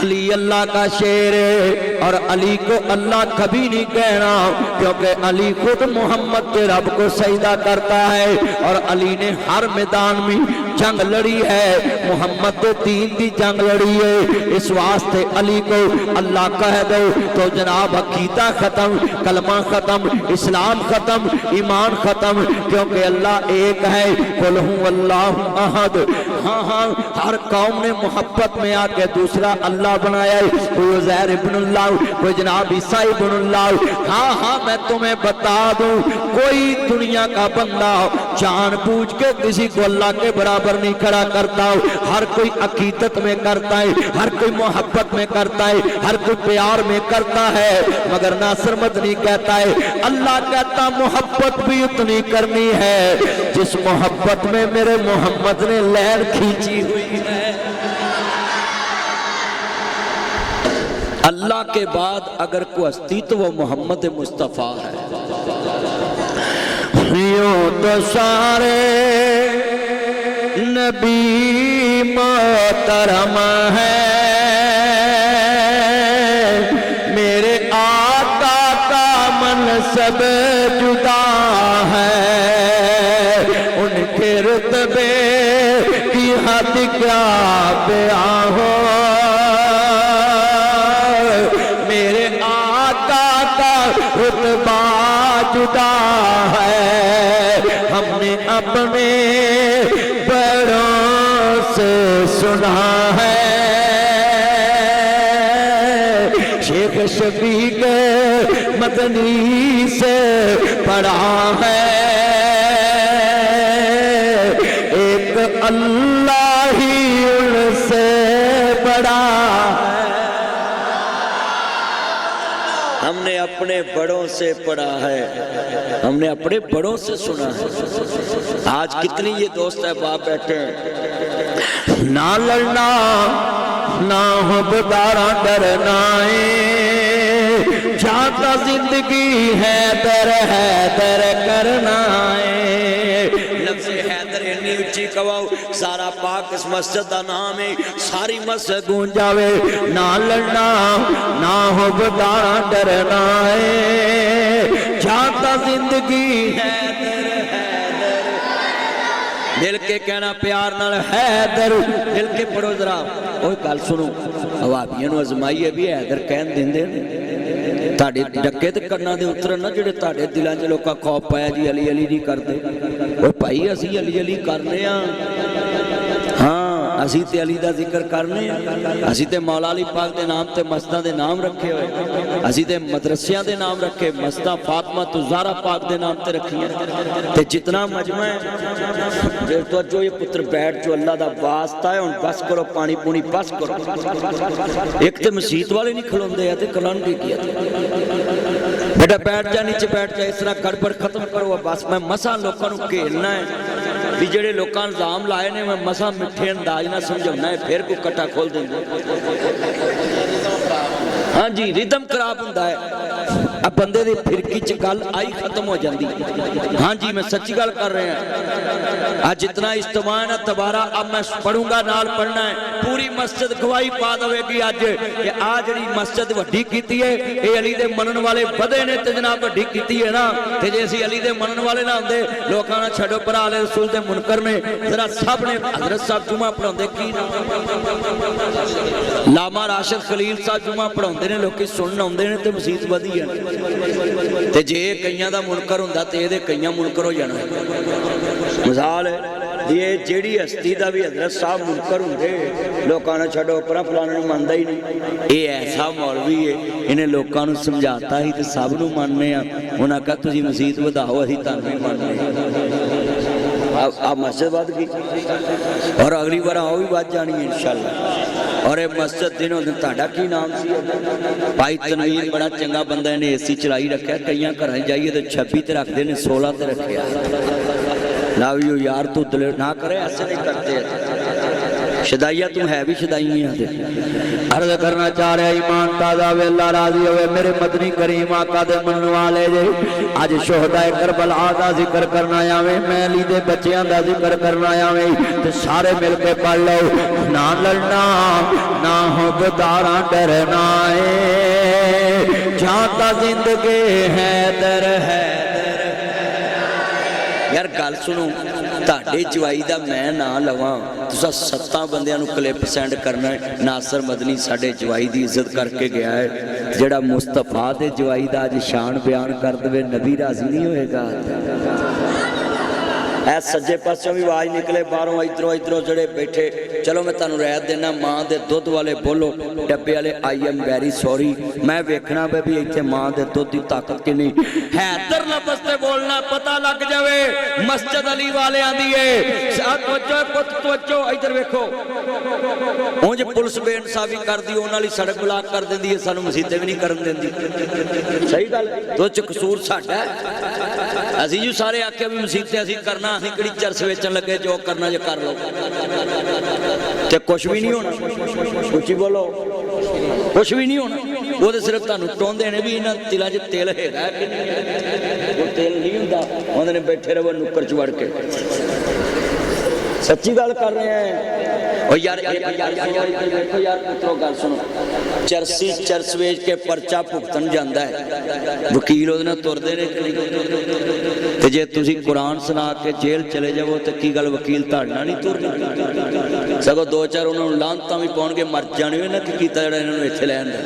अली अल्लाह का शेर है। और अली को अल्लाह कभी नहीं कहना, क्योंकि अली खुद मोहम्मद के रब को सजदा करता है। और अली ने हर मैदान में जंग लड़ी है, मोहम्मद तो दीन की जंग लड़ी है। इस वास्ते अली को अल्लाह कह दो तो जनाब अकीदा खत्म, कलमा खत्म, इस्लाम खत्म, ईमान खत्म, क्योंकि अल्लाह एक है। कुल हूँ अल्लाह अहद। हाँ हाँ, हर कौम ने मोहब्बत में आके दूसरा अल्लाह बनाया है। कोई उज़ैर इब्नुल्लाह, कोई जनाब ईसा इब्नुल्लाह। हाँ हाँ, मैं तुम्हें बता दूं, कोई दुनिया का बंदा जानबूझ के किसी को अल्लाह के बराबर नहीं खड़ा करता। हर कोई अकीदत में करता है, हर कोई मोहब्बत में करता है, हर कोई प्यार में करता है, मगर नासिर मदनी कहता है अल्लाह कहता मोहब्बत भी उतनी करनी है जिस मोहब्बत में मेरे मोहम्मद ने लहर खींची हुई है। अल्लाह के बाद अगर कोई हस्ती तो वो मोहम्मद मुस्तफ़ा है। यूं तो सारे नबी मोहतरम है, मेरे आका का मनसब जुदा है। उनके रुतबे की हद क्या बयां हो, मेरे आका का रुतबा जुदा है। हमने अपने बड़ों से सुना है, शेख शफीक मदनी से पढ़ा है, एक अल्लाह ही उनसे बड़ा है। हमने अपने बड़ों से पढ़ा है, हमने अपने बड़ों से सुना है। आज कितनी ये दोस्त है बाप बैठे हैं, ना लड़ना ना हो बदारा डरना है, जाता जिंदगी है दर करना है। लफ्ज़ हैदर इन्नी उच्ची कवाओ, सारा पाक इस मस्जिद का नाम है, सारी मस्जिद गूंज जावे। ना लड़ना ना हो बदारा डरना है, जाता जिंदगी है मिल के कहना प्यार नाल हैदर। मिल के पढ़ो जरा। ओए गल सुनो, अवाबियां नूं अजमाइए भी हैदर कहन देंदे ने। तुहाडे डक्के ते कन्नां दे उतरन ना, जिहड़े तुहाडे दिलां 'च लोकां खौफ पाया जी अली अली नहीं करदे। ओए भाई असीं अली अली करने आ। हाँ, असीं ते अली दा जिक्र करने आ। असीं ते मौला अली पाक दे नाम ते मस्जिदां दे नाम रखे होए, असीं ते मदरसियां दे नाम रखे, मस्जिदां फातिमा तो ज़हरा पाक दे नाम ते रखियां। ते जितना मजमा है तो जो ये पुत्र बैठ जो अल्लाह दा वास्ता है, हुण बस करो, पानी पूनी बस करो। एक तो मसीत वाले नहीं खलोंदे है ते कलान की किया बेटा बैठ जा, नीचे बैठ जा, इस तरह गड़बड़ खत्म करो। बस मैं मसा लोगों को घेरना है भी जेडे लोगों इल्जाम लाए ने, मैं मसा मिठे अंदाज ना समझाना है, फिर कोई कट्टा खोल देंगे। हाँ जी, रिदम खराब होंदा है। अब बंदे दी फिरकी च गल आई खत्म हो जाती। हाँ जी, मैं सच्ची गल कर रहा हूँ। आज जितना इज्तिमा है ना दोबारा, अब मैं पढ़ूंगा नाल पढ़ना है, पूरी मस्जिद गवाही पा देगी अज कि आ जी मस्जिद वड्डी कीती है, ये अली दे मनन वाले बधे ने ते जनाब वड्डी कीती है ना। ते जे असीं अली दे मनन वाले ना होंदे, लोकां ना छड्डो भरा वाले रसूल दे मुनकर ने, जरा सब ने हजरत साहब जुमा पढ़ाउंदे की लामा राशिद खलील साहब जुमा पढ़ाउंदे ने, लोकी सुनन आउंदे ने ते मसीत वधी है। ते जे कईयां दा मुनकर हुंदा ते इहदे कईयां मुनकर हो जाना। मिसाल है ये जेड़ी हस्ती का भी हजरत साहब मुनकर होंगे लोगों ने छड्डो परा फलाने नूं मनदा ही नहीं। ये ऐसा मौलवी है इन्हें लोगों को समझाता ही तो सब नूं मनने आ। उन्हें कहा तुसीं मसीत वधाओ असीं तुहानूं ही मनने आ मस्जिद वध गई और अगली बार आओ भी वध जानी है इंशाअल्लाह। और ये मस्जिद दिनों दिन तुहाडा की नाम सी? भाई तनवीर बड़ा चंगा बंदा इन्हें एसी चलाई रखा। कई घर जाइए तो 26 ते रखते हैं 16 ते रखे। लव यू यार तू दिल ना करे ऐसे नहीं करते शदाइया तू है भी शदाई अर्ज करना चाह रहा ईमान ताजा वेला राजी होवे मेरे मदनी करीम आका दे मन वाले जे अज शोहदाए करबला दा जिक्र करना आवे मैली दे बच्चियां दा जिक्र करना आवे ते सारे मिल के पढ़ लो। ना लड़ना ना हो गदारा डरना है जाता जिंदगी है दर है। यार गल सुनो ताड़े जवाई का मैं ना लवां तुसा 7 बंदियां नूं क्लिप सेंड करना है। नासर मदनी साडे जवाई की इज्जत करके गया है जेड़ा मुस्तफा दे जवाई का अज शान बयान कर दे नबी राजी नहीं होएगा। ऐ सज्जे पासों भी आवाज निकले बाहरों इधरों इधरों जड़े बैठे। चलो मैं तुहानूं रैत देना माँ दे दुध वाले बोलो डब्बे वाले आई एम वेरी सॉरी मैं वेखना भी इत्थे माँ दे दुध की ताकत कितनी है। इधर लफ्ज़ ते बोलना पता लग जावे मस्जिद अली वाले आंदी है तवज्जो इधर वेखो उंज पुलिस बेइंसाफी करदी उन्हां वाली सड़क ब्लॉक कर देंदी है सानूं मसीते भी नहीं करन देंदी। सही गल तो च कसूर साडा असीं जो सारे आख्या भी मसीते असीं करना असीं किहड़ी चरस वेचण लगे जो करना जो कर लो ते कुछ भी नहीं होना। कुछ बोलो कुछ भी नहीं होना वो तो सिर्फ तुहानूं टोंदे ने भी इन्हां तिलां च तेल हैगा कि नहीं। वो तेल नहीं हुंदा उन्हां ने बैठे रहो नुक्कर च वड़ के सच्ची गल कर रहे हैं। और यार देखो यार पुत्रो गल सुनो चरसी चरस वेच के परचा भुगतन जाता है वकील उहदे नाल तुरदे ने कि नहीं। ते जे तुसीं कुरान सुना के जेल चले जाओ तो की गल वकील तुहाडे नाल नहीं तुरदे सगों 2-4 उन्होंने लानतां भी पाउणगे मर जाणे ना कि कीता जिहड़ा इन्हां नूं इत्थे लैण दा।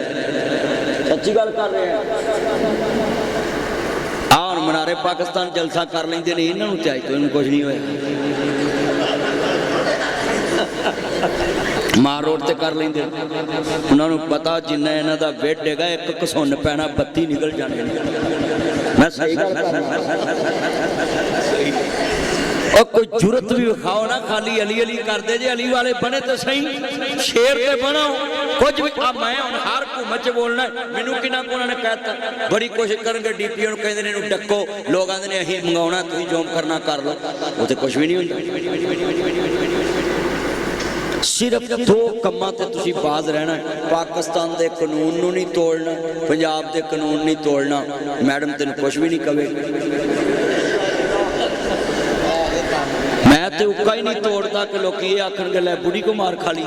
सच्ची गल कर रहे हैं। आह मनारे पाकिस्तान जलसा कर लेंदे ने इन्हां नूं ते अज तो इन्हूं कुछ नहीं होया। मार रोड ते कर लेंदे उन्होंने पता जिन्ना इन्हां दा वेट हैगा एक घसुन पैना 32 निकल जाने। मैं सही गल और कोई जुरत भी विखाओ ना खाली अली अली कर दे जे अली वाले बने तो सही शेर ते बनो कुछ भी। आ मैं हुण हर घूमत च बोलना मैनू किना उन्होंने कहता बड़ी कोशिश करेंगे डीपीओ नूं कहंदे ने इहनूं डक्को लोग आंदे ने असीं मंगाउणा तुसीं जो करना कर लो वो तो कुछ भी नहीं हुंदा। सिर्फ 2 कम्मां ते तुसीं बाज रहना पाकिस्तान के कानून नूं नहीं तोड़ना पंजाब के कानून नहीं तोड़ना। मैडम तेन कुछ भी नहीं कहे मैं तो उक्का ही नहीं तोड़ता कि लोग ये आखणगे लै बुढ़ी को मार खा ली।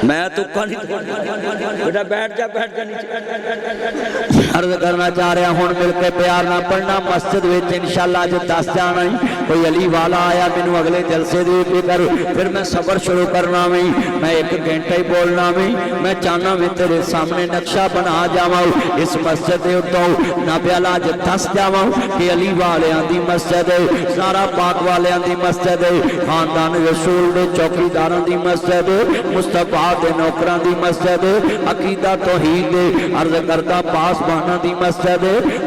मैं तो उक्का नहीं तोड़ता बैठ जा अर्ज करना चाह रहा हूँ मिल के प्यार ना पढ़ना मस्जिद में इंशाअल्लाह अज 10 जाना ही कोई अली वाला आया मैनू अगले जलसे दे फिकर फिर मैं सफर शुरू करना भी मैं 1 घंटा ही बोलना भी मैं चाहना भी तेरे सामने नक्शा बना जावा इस मस्जिद के उत्तों नाबियाला अज 10 जावा कि अली वालियां दी मस्जिद है सारा पाक वालियां दी मस्जिद है खानदान रसूल दे चौकीदारां दी मस्जिद मुस्तफा दे नौकरां दी मस्जिद अकीदा तौहीद दे अर्ज करदा पासबाना दी मस्जिद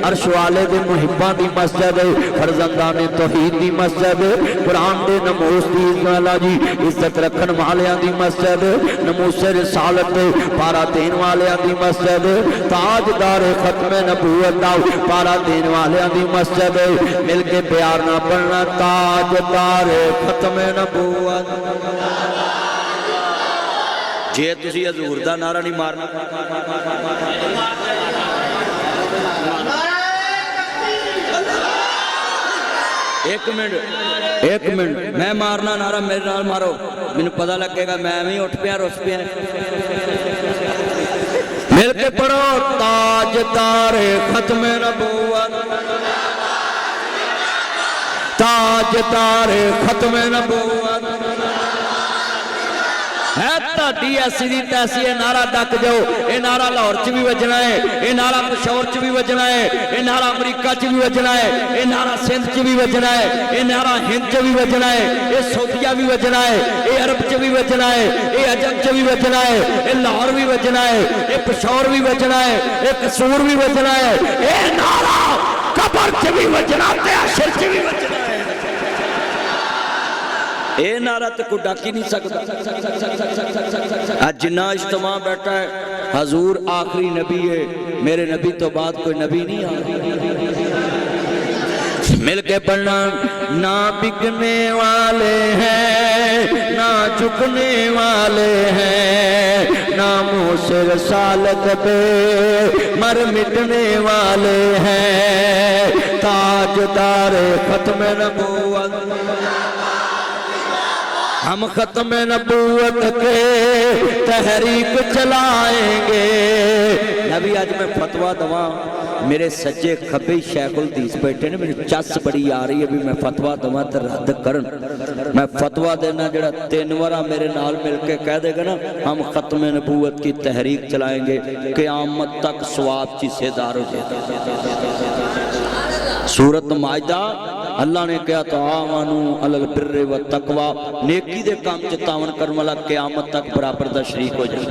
अर्श वाले दे मुहिब्बां दी मस्जिद फरजंदां ने तौहीद दी मस्जिद कुरान दे नमूस दी वाला जी इज्जत रखन वालियां दी मस्जिद नमूसे रिसालत दे पारा देन वालियां दी मस्जिद ताजदार खत्मे नबूवत दा पारा देन वालियां दी मस्जिद मिल के प्यार ना पढ़ना ताजदार खत्मे नबूवत। जे तुसीं हजूर दा नारा नहीं मारना एक मिनट मैं मारना नारा मेरे नाल मारो मैनू पता लगेगा मैं भी उठ पिया रुस पिया। मिल के पढ़ो ताजदार खत्मे नबूवत ताजदार खत्मे नबूवत ہے تہاڈی ایسی دی تیسی یہ نعرہ ڈک جاؤ یہ نعرہ لاہور چ بھی وجنا ہے یہ نعرہ پشاور چ بھی وجنا ہے یہ نعرہ امریکہ چ بھی وجنا ہے یہ نعرہ سندھ چ بھی وجنا ہے یہ نعرہ ہند چ بھی وجنا ہے یہ سعودیہ بھی وجنا ہے یہ عرب چ بھی وجنا ہے یہ عجم چ بھی وجنا ہے یہ لاہور بھی وجنا ہے یہ پشاور بھی وجنا ہے یہ قصور بھی وجنا ہے یہ نعرہ قبر چ بھی وجنا تے حشر چ بھی وجنا ہے اے نعرہ تو کوئی ڈاک ہی نہیں سکتا آج جنہ اجتماع بیٹھا ہے حضور آخری نبی ہے میرے نبی تو بعد کوئی نبی نہیں آ مل کے پڑھنا نہ بکنے والے ہیں نہ جھکنے والے ہیں نہ منہ سے رسالت پہ مر مٹنے والے ہیں تاجدار ختم نبوت ہم ختم نبوت کے تحریک چلائیں گے نبی آج میں فتوہ دواں میرے سجے کھبے شیخ الحدیث بیٹھے نے میری چس بڑی آ رہی ہے بھی میں فتوہ دواں تے رد کرن میں فتوہ دینا جڑا 3 وارا میرے نال مل کے کہہ دے گا نا ہم ختم نبوت کی تحریک چلائیں گے قیامت تک ثواب کی حصیدار ہو جائے سورۃ مائدہ اللہ نے کہا تعاونوا علی البر والتقوی نیکی دے کام چ تعاون کرن والا قیامت تک برابر دا شریک ہو جائے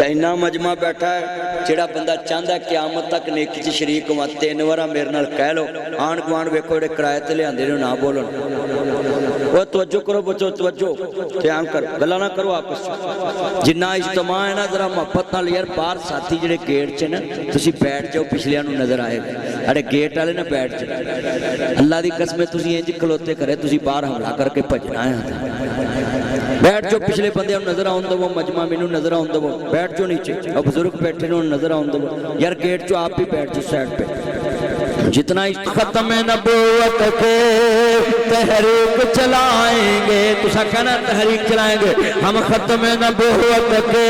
اینا مجمع بیٹھا ہے جڑا بندہ چاہتا ہے قیامت تک نیکی چ شریک ہوا 3 وارا میرے نال کہہ لو آن گوان ویکھو جڑے کرائے تے لیاندے نے نہ بولن وہ توجہ کرو بچو توجہ دھیان کرو گلا نہ کرو آپس جنہ اجتماع ہے نا ذرا محبت نال یار باہر ساتھی جڑے گیٹ چ نا تسی بیٹھ جاؤ پچھلیاں نو نظر آئے گا اڑے گیٹ والے نہ بیٹھ جاؤ اللہ دی قسم تسی انج کھلوتے کرے تسی باہر حملہ کر کے بھجنا ہے بیٹھ جو پچھلے بندے نظر آؤں دو مجمع مینو نظر آؤں دو بیٹھ جو نیچے اور بزرگ بیٹھے نظر آؤں دو یار گیٹ جو آپ بھی بیٹھ جو سائڈ پہ جتنا ختم نبوت کے تحریک چلائیں گے تسا کہنا تحریک چلائیں گے ہم ختم نبوت کے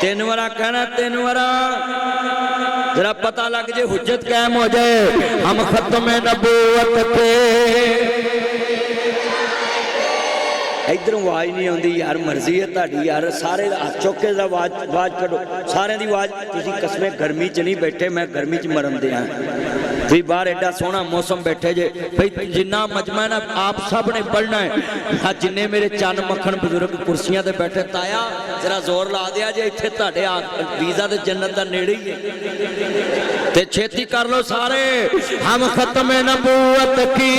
3 وارا کہنا 3 وارا ذرا پتہ لگ جائے حجت قائم ہو جائے ہم ختم نبوت کے ادھر آواز نہیں آتی یار مرضی ہے تاری یار سارے ہاتھ چوکے دا آواز کھڑو سارے دی آواز تسی قسمیں گرمی چ نہیں بیٹھے میں گرمی چ مرن دیا تھی باہر ایڈا سونا موسم بیٹھے جے بھئی جنہ مجمع نا آپ سب نے پڑھنا ہے جنہیں میرے چند مکھن بزرگ کرسیاں دے بیٹھے تایا ذرا زور لا دیا جے اتھے تاڑے ویزا دے جنت دا نیڑے ہی ہے تے چھیتی کر لو سارے ہم ختم نبوت کی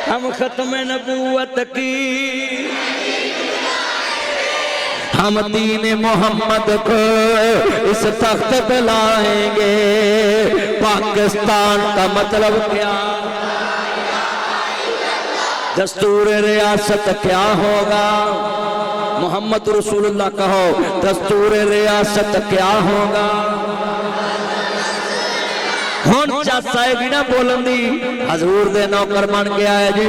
ہم ختم نبوت کی ہم دین محمد کو اس تخت پہ لائیں گے پاکستان کا مطلب کیا دستور ریاست کیا ہوگا محمد رسول اللہ کہو دستور ریاست کیا ہوگا ہون چاہتا ہے بھی نہ بولن دی حضور دے نوکر من گیا ہے جی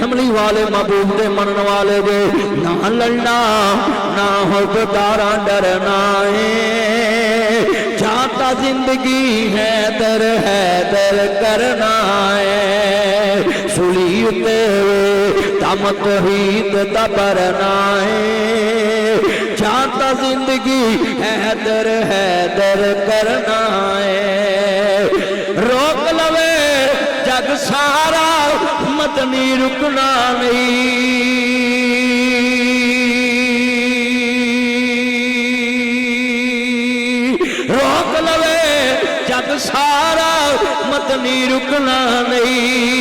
حملی والے محبوب دے منن والے دے نہ لڑنا نہ حقدارا ڈرنا چاہتا زندگی حیدر حیدر کرنا ہے سلیتے دم توحید دبرنا ہے چاہتا زندگی حیدر حیدر کرنا ہے روک لوے جگ سارا مدنی رکنا نہیں روک لوے جگ سارا مدنی رکنا نہیں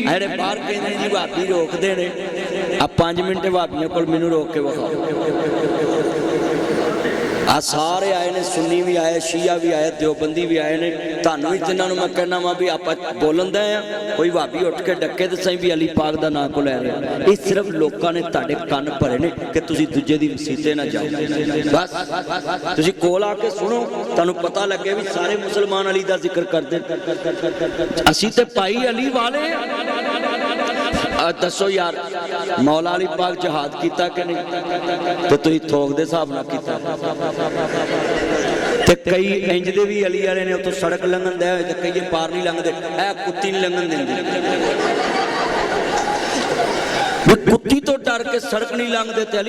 اے باہر کہنے جی بھابی روک دے نے اب 5 منٹ بھابیوں کو مینوں روک کے بخاؤ سارے آئے نے سنی بھی آئے شیعہ بھی آئے دیوبندی بھی آئے نے تانوی جنہاں نوں میں کہنا ماں بھی آپ بولن دے ہیں کوئی بھابی اٹھ کے ڈکے تے سائیں بھی علی پاک دا نام کو لے رہے ہیں اس صرف لوکاں نے تاڑے کان بھرے نے کہ تسی دوجے دی مسیتے نہ جاؤ بس تسی کول آ کے سنو تانوں پتہ لگے بھی سارے مسلمان علی دا ذکر کر دیں اسی تے پائی علی والے دسو یار مولا علی پاک جہاد کیتا کہ نہیں تو تھی تھوک دے صاحب نہ کیتا ਤੇ ਕਈ ਇੰਜ ਦੇ ਵੀ ਅਲੀ ਵਾਲੇ ਨੇ ਉੱਥੋਂ ਸੜਕ ਲੰਘਣ ਦੇ ਹੋਏ ਤੇ ਕਈ ਪਾਰ ਨਹੀਂ ਲੰਘਦੇ, ਇਹ ਕੁੱਤੀ ਨਹੀਂ ਲੰਘਣ ਦਿੰਦੀ। ਕੁੱਤੀ ਤੋਂ ਡਰ ਕੇ ਸੜਕ ਨਹੀਂ ਲੰਘਦੇ ਤੇ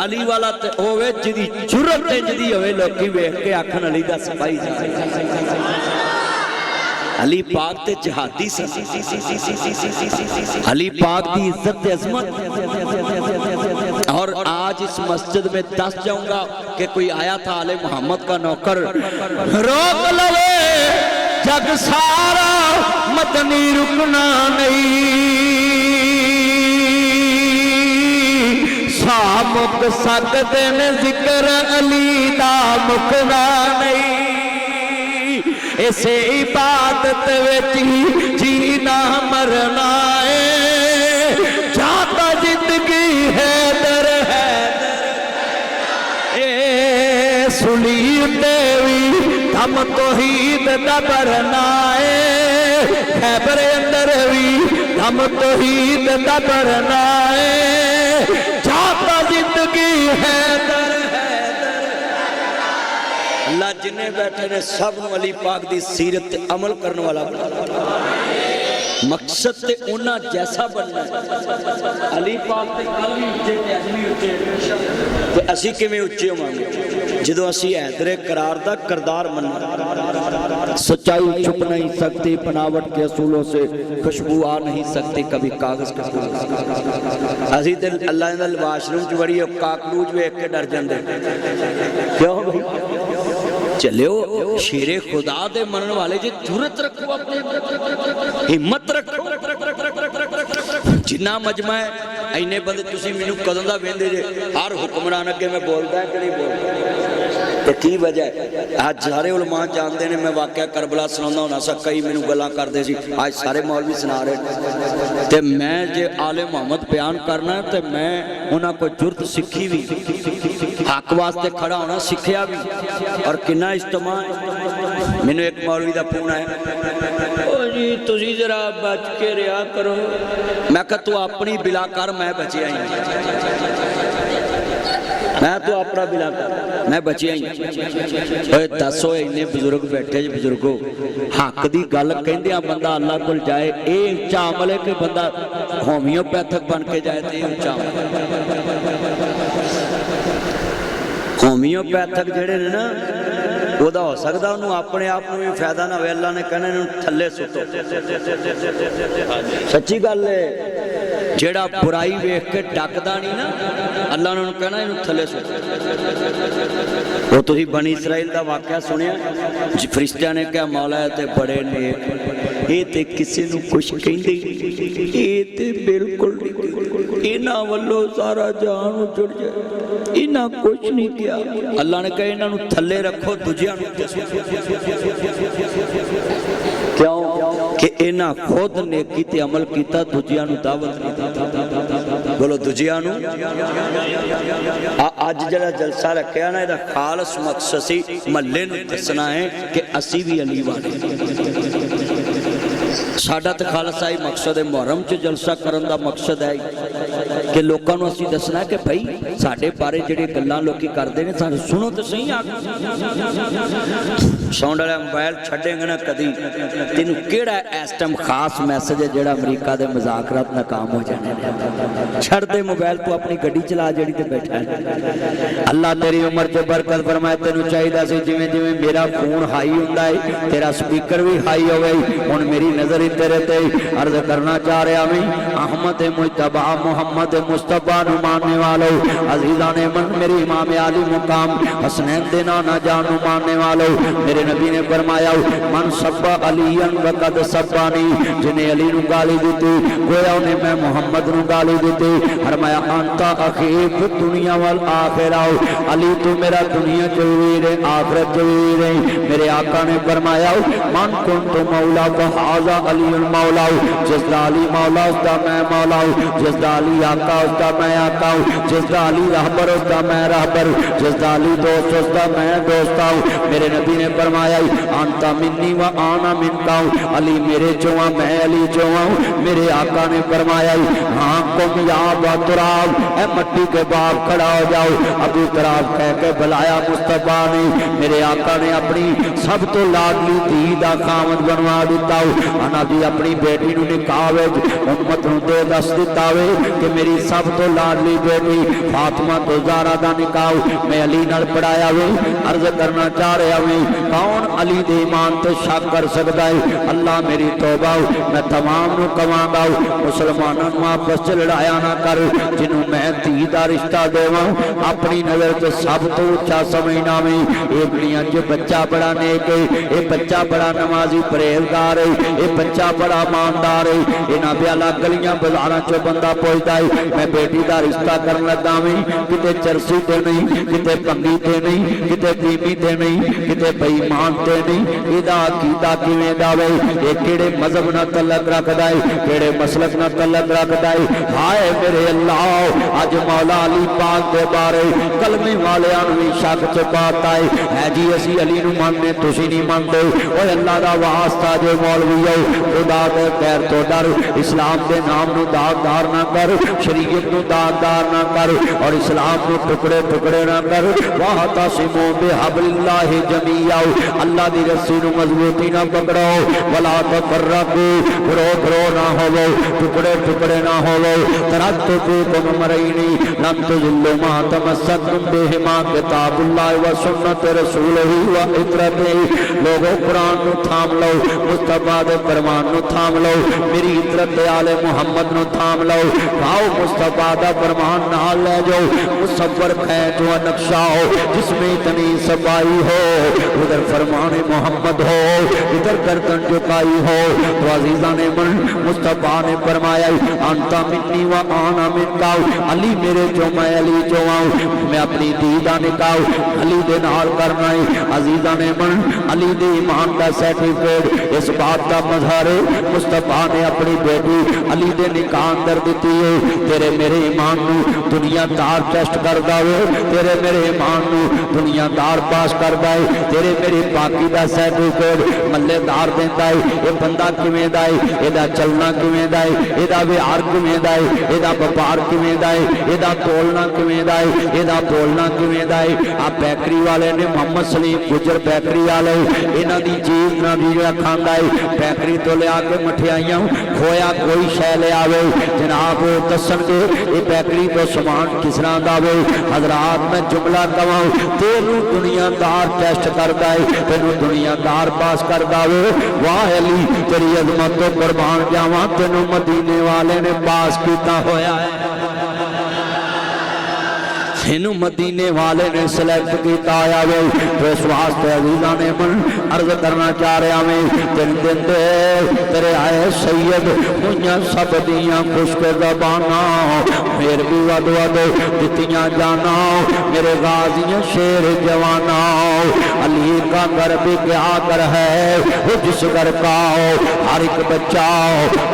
ਅਲੀ ਵਾਲਾ ਤੇ ਹੋਵੇ ਜਿਹਦੀ ਜੁਰਤ ਇੰਜ ਦੀ ਹੋਵੇ ਲੋਕੀ ਵੇਖ ਕੇ ਆਖਣ ਅਲੀ ਦਾ ਸਿਪਾਹੀ ਜਾ अली पाक ते जिहादी सी, अली पाक की इज्जत ते अजमत। और आज इस मस्जिद में दस जाऊंगा कि कोई आया था आले मोहम्मद का नौकर, रोक लवे जग सारा मदनी रुकना नहीं, सा मुक सकते ने जिक्र अली दा मुकना नहीं। इसे इबादत विच जीना मरना है, जाता जिंदगी हैदर हैदर। ए सुली देवी दम तौहीद दा भरना है, खैबर अंदर भी दम तौहीद दा भरना है, जाता जिंदगी हैदर। अल्लाह जिन्हें बैठे ने सब अली पाक दी सीरत ते अमल करने वाला बना, मकसद ते उन्ना जैसा बनना। अली पाक ते कल भी उच्चे ते अज भी उच्चे ते असी किवें उच्चे होवांगे जदों असी हैदरे करार दा करदार बनना। सच्चाई छुप नहीं सकती, बनावट के असूलों से खुशबू आ नहीं सकती, कभी कागज के फूल। असी ते अल्लाह दा वाशरूम च बड़ी काकरूज वेख के डर जांदे, क्यों भाई चलो शेरे खुदा दे मनन वाले जी जुरत रखो, अपने हिम्मत रखो। जिन्ना मजमा है इन्ने बंदे तुसी मैनू कदों दा वेंदे जे, हर हुक्मरान अगे मैं बोलदा है कि नहीं बोलदा, ते की वजह है? आज सारे उलमा जानते ने, मैं वाकया करबला सुनाउंदा होना सा, कई मैनू गल्लां करदे सी, आज सारे मौलवी सुना रहे। ते मैं जे आले मोहम्मद बयान करना ते मैं उन्हां को जुरत सीखी भी, हक वास्ते खड़ा होना सीखिया भी, और किन्ना इज्तिमा। मैनू एक मौलवी दा फोन आया, ओ जी तुसी जरा बच के रिहा करो। मैं कहा तू अपनी बिला कर, मैं बचिया ही, मैं तो अपना बिला कर, मैं बचिया ही। दसो इन्ने बुजुर्ग बैठे जी, बुजुर्गो हक दी गल कहंदियां बंदा अल्लाह कोल जाए, ये उच्चा अमल है कि बंदा होमियोपैथिक बन के जाए तो उच्चा अमल। होमियोपैथिक जेड़े ने ना ਉਹਦਾ हो सकता ਉਹਨੂੰ अपने आप ਨੂੰ भी फायदा ना होवे, अल्लाह ने कहना ਇਹਨੂੰ थल्ले सुटो। सच्ची गल है, जेड़ा बुराई वेख के डकदा नहीं ना, अल्लाह ने ਉਹਨੂੰ कहना ਇਹਨੂੰ थल्ले सुटो। वो तुसी बनी इसराइल का वाकया सुनिया, फरिश्तियां ने कहा मौला ते बड़े नेक, ये ते किसी नूं कुछ कहंदे ही नहीं, ये ते बिल्कुल नहीं, इन्हां वल्लों सारा जान उजड़ जाए, इन्हां कुछ नहीं किया। अल्लाह ने कहा इन्हां नूं थल्ले रखो, दूजियां नूं क्यों कि इन्हां खुद नेकी ते अमल कीता, दूजियां नूं दावत नहीं दी। बोलो दूजियां नूं। अज जिहड़ा जलसा रखिया ना, इहदा खालस मकसद सी महल्ले नूं दसना है कि असी भी अली वाले। साडा ते खालसा ही मकसद है, मुहर्रम च जलसा करन दा मकसद है कि लोकां नूं असीं दसना कि भाई साडे बारे जिहड़े गल्लां लोकी करदे ने सानूं सुनो ते सही। आ साउंड वाला मोबाइल छड्डेंगे ना कदी, तैनूं किहड़ा इस टाइम खास मैसेज है जिहड़ा अमरीका दे मुज़ाकरात नाकाम हो जाने। छड़ दे मोबाइल, तू अपनी गड्डी चला जेड़ी ते बैठा है। अल्लाह तेरी उम्र च बरकत फरमाए। तैनूं चाहिदा सी जिवें जिवें मेरा फोन हाई हुंदा है, तेरा स्पीकर भी हाई होवे। हुण मेरी नज़र ही तेरे ते अर्ज करना चाह रहा मैं, अहमद मुजतबा मोहम्मद मुस्तफा नूं मानने वालों, अजीज़ां ने मन मेरे इमाम आली मुकाम हसनैन दे नाना जान नूं मानने वालों, मेरे नबी ने फरमाया मन सब्बा अलीयन वक़द सब्बानी, जिन्हें अली नूं गाली दी गोया उन्हें मैं मुहम्मद नूं गाली दी। फरमाया अंता अखी दुनिया वल आखिरा, अली तू मेरा दुनिया च वीर है आखिरत च वीर है। मेरे आका ने फरमाया मन कुंतु मौला फहाज़ा अलीयुल मौला, जिसदा अली मौला उसदा मैं मौला, जिसदा अली आका उसदा मैं आका, जिसदा अली रहबर उसदा मैं रहबर, जिसदा अली दोस्त उसदा मैं दोस्त। मेरे नबी ने फरमाया आंता मिन्नी व आना मिनका, अली मेरे चो आ मैं अली चो आऊं। मेरे आका ने फरमाया हाँ कुम या तुराब, ए मट्टी के बाप खड़ा हो जाओ। अबू तुराब कह के बुलाया मुस्तफा ने। मेरे आका ने अपनी सब तो लाडली धी दा खामद बनवा दिता। अना भी अपनी बेटी नूं निकाह विच उम्मत नूं दे दस दिता वे कि मेरी सब तो लाडली बेटी फातिमा तो ज़हरा दा निकाह मैं अली नाल पढ़ाया वे। अर्ज करना चाह रहा वे कौन अली दे ईमान ते शक कर सकदा है। अल्लाह मेरी तौबा, मैं तमाम नूं कवांगा मुसलमानां नूं आपस च लड़ाया ना कर। जिन्हों मैं धी दा रिश्ता देवां अपनी नज़र च सब तो उच्चा समझना वे। ये दुनिया च बच्चा बड़ा नेक है, ये बच्चा बड़ा नमाजी परहेजगार है, ये बच्चा बड़ा ईमानदार है। इन्हां ब्याला गलियां बाजारां चों बंदा पुछदा है मैं बेटी दा रिश्ता करन लगा वे, किते चरसी ते नहीं, किते भंगी ते नहीं, किते बीबी ते नहीं, किते बेईमान ते नहीं। इहदा अकीदा किवें दा वे, ये किहड़े मजहब नाल तल्लक रखदा है, किहड़े मसलक नाल तल्लक रखदा है। हाय मेरे अल्लाह अज मौला अली पाक दे बारे कलमे वालियां नूं भी शक च पाता है जी असीं अली नूं मनदे तुसीं नहीं मनदे। ओए अल्लाह दा वास्ता जे मौलवी हो खुदा दे खैर तो डर, इस्लाम दे नाम नूं दागदार ना कर, शरीयत नूं दागदार ना कर और इस्लाम नूं टुकड़े टुकड़े ना कर। वाहतसिमू बिहब्लिल्लाहि जमीआ, अल्लाह दी रस्सी नूं मजबूती ना पकड़ो। वला तफर्रकू, ग्रो ना होवो, टुकड़े टुकड़े ना होवो। तरक्तु फीकुम अमरैनी लन तुज़िल्लू मा तमस्सकतुम बिहिमा किताबुल्लाह व सुन्नत रसूलिही व इतरतिही। लोगो कुरान नूं थाम लो, मुस्तफा दे फरमान नूं थाम लो, मेरी इतरत आले मुहम्मद नूं थाम लो। आओ मुस्तफा दा फरमान नाल ले जाओ, मुसव्वर खैच व नक्शा हो जिसमें इतनी सफाई हो, उधर फरमान मोहम्मद हो, इधर गर्दन झुकाई हो। तो अजीजा ने मन मुस्तफा ने फरमाया अंता मिन्नी व आना मिनका, अली मेरे चो मैं अली चो आऊं। मैं अपनी धी दा निकाह अली दे नाल करना है। अजीजा ने मन अली दे ईमान दा सर्टिफिकेट इस बात दा मज़हर है मुस्तफा ने अपनी बेटी अली दे निकाह अंदर दिती है। तेरे मेरे ईमान नूं दुनियादार टेस्ट करदा वे, तेरे मेरे ईमान नूं दुनियादार पास करदा है। तेरे मेरे बाकी दा सर्टिफिकेट मल्लेदार देंदा है। ये बंदा किवें दा है, इहदा चलना किवें दा है, इहदा व्यवहार किवें दा है, इहदा व्यापार किवें दा है, इहदा तोलना किवें दा है, इहदा बोलना किवें दा है। आ बेकरी वाले ने मोहम्मद सलीम गुजर बेकरी वाले इन्हां दी चीज ना भी खांदा है। बेकरी तो लिया के मठियाइयां खोया कोई शै ले आवे जनाब दसणगे ये बेकरी तो समान किस तरह दा वे। हजरात मैं जुमला कवां तेनू दुनियादार टेस्ट करदा है, तेनू दुनियादार पास करदा वे। वाह अली तेरी अजमत तो कुर्बान जावां, तेनू मदीने वाले ने पास कीता होया है, तेनू मदीने वाले ने सिलेक्ट किया आया वे। तो इस वास्ते अजीजा ने मन अर्ज करना चाह रहा मैं दिन दिन दे तेरे आए सैयद हुइयां सब दियां खुश्क ज़बाना, मेर भी वद वद दित्तियां जाना, मेरे गाजियां शेर जवाना। अली का घर भी क्या कर है वो जिस घर का हो, हर एक बच्चा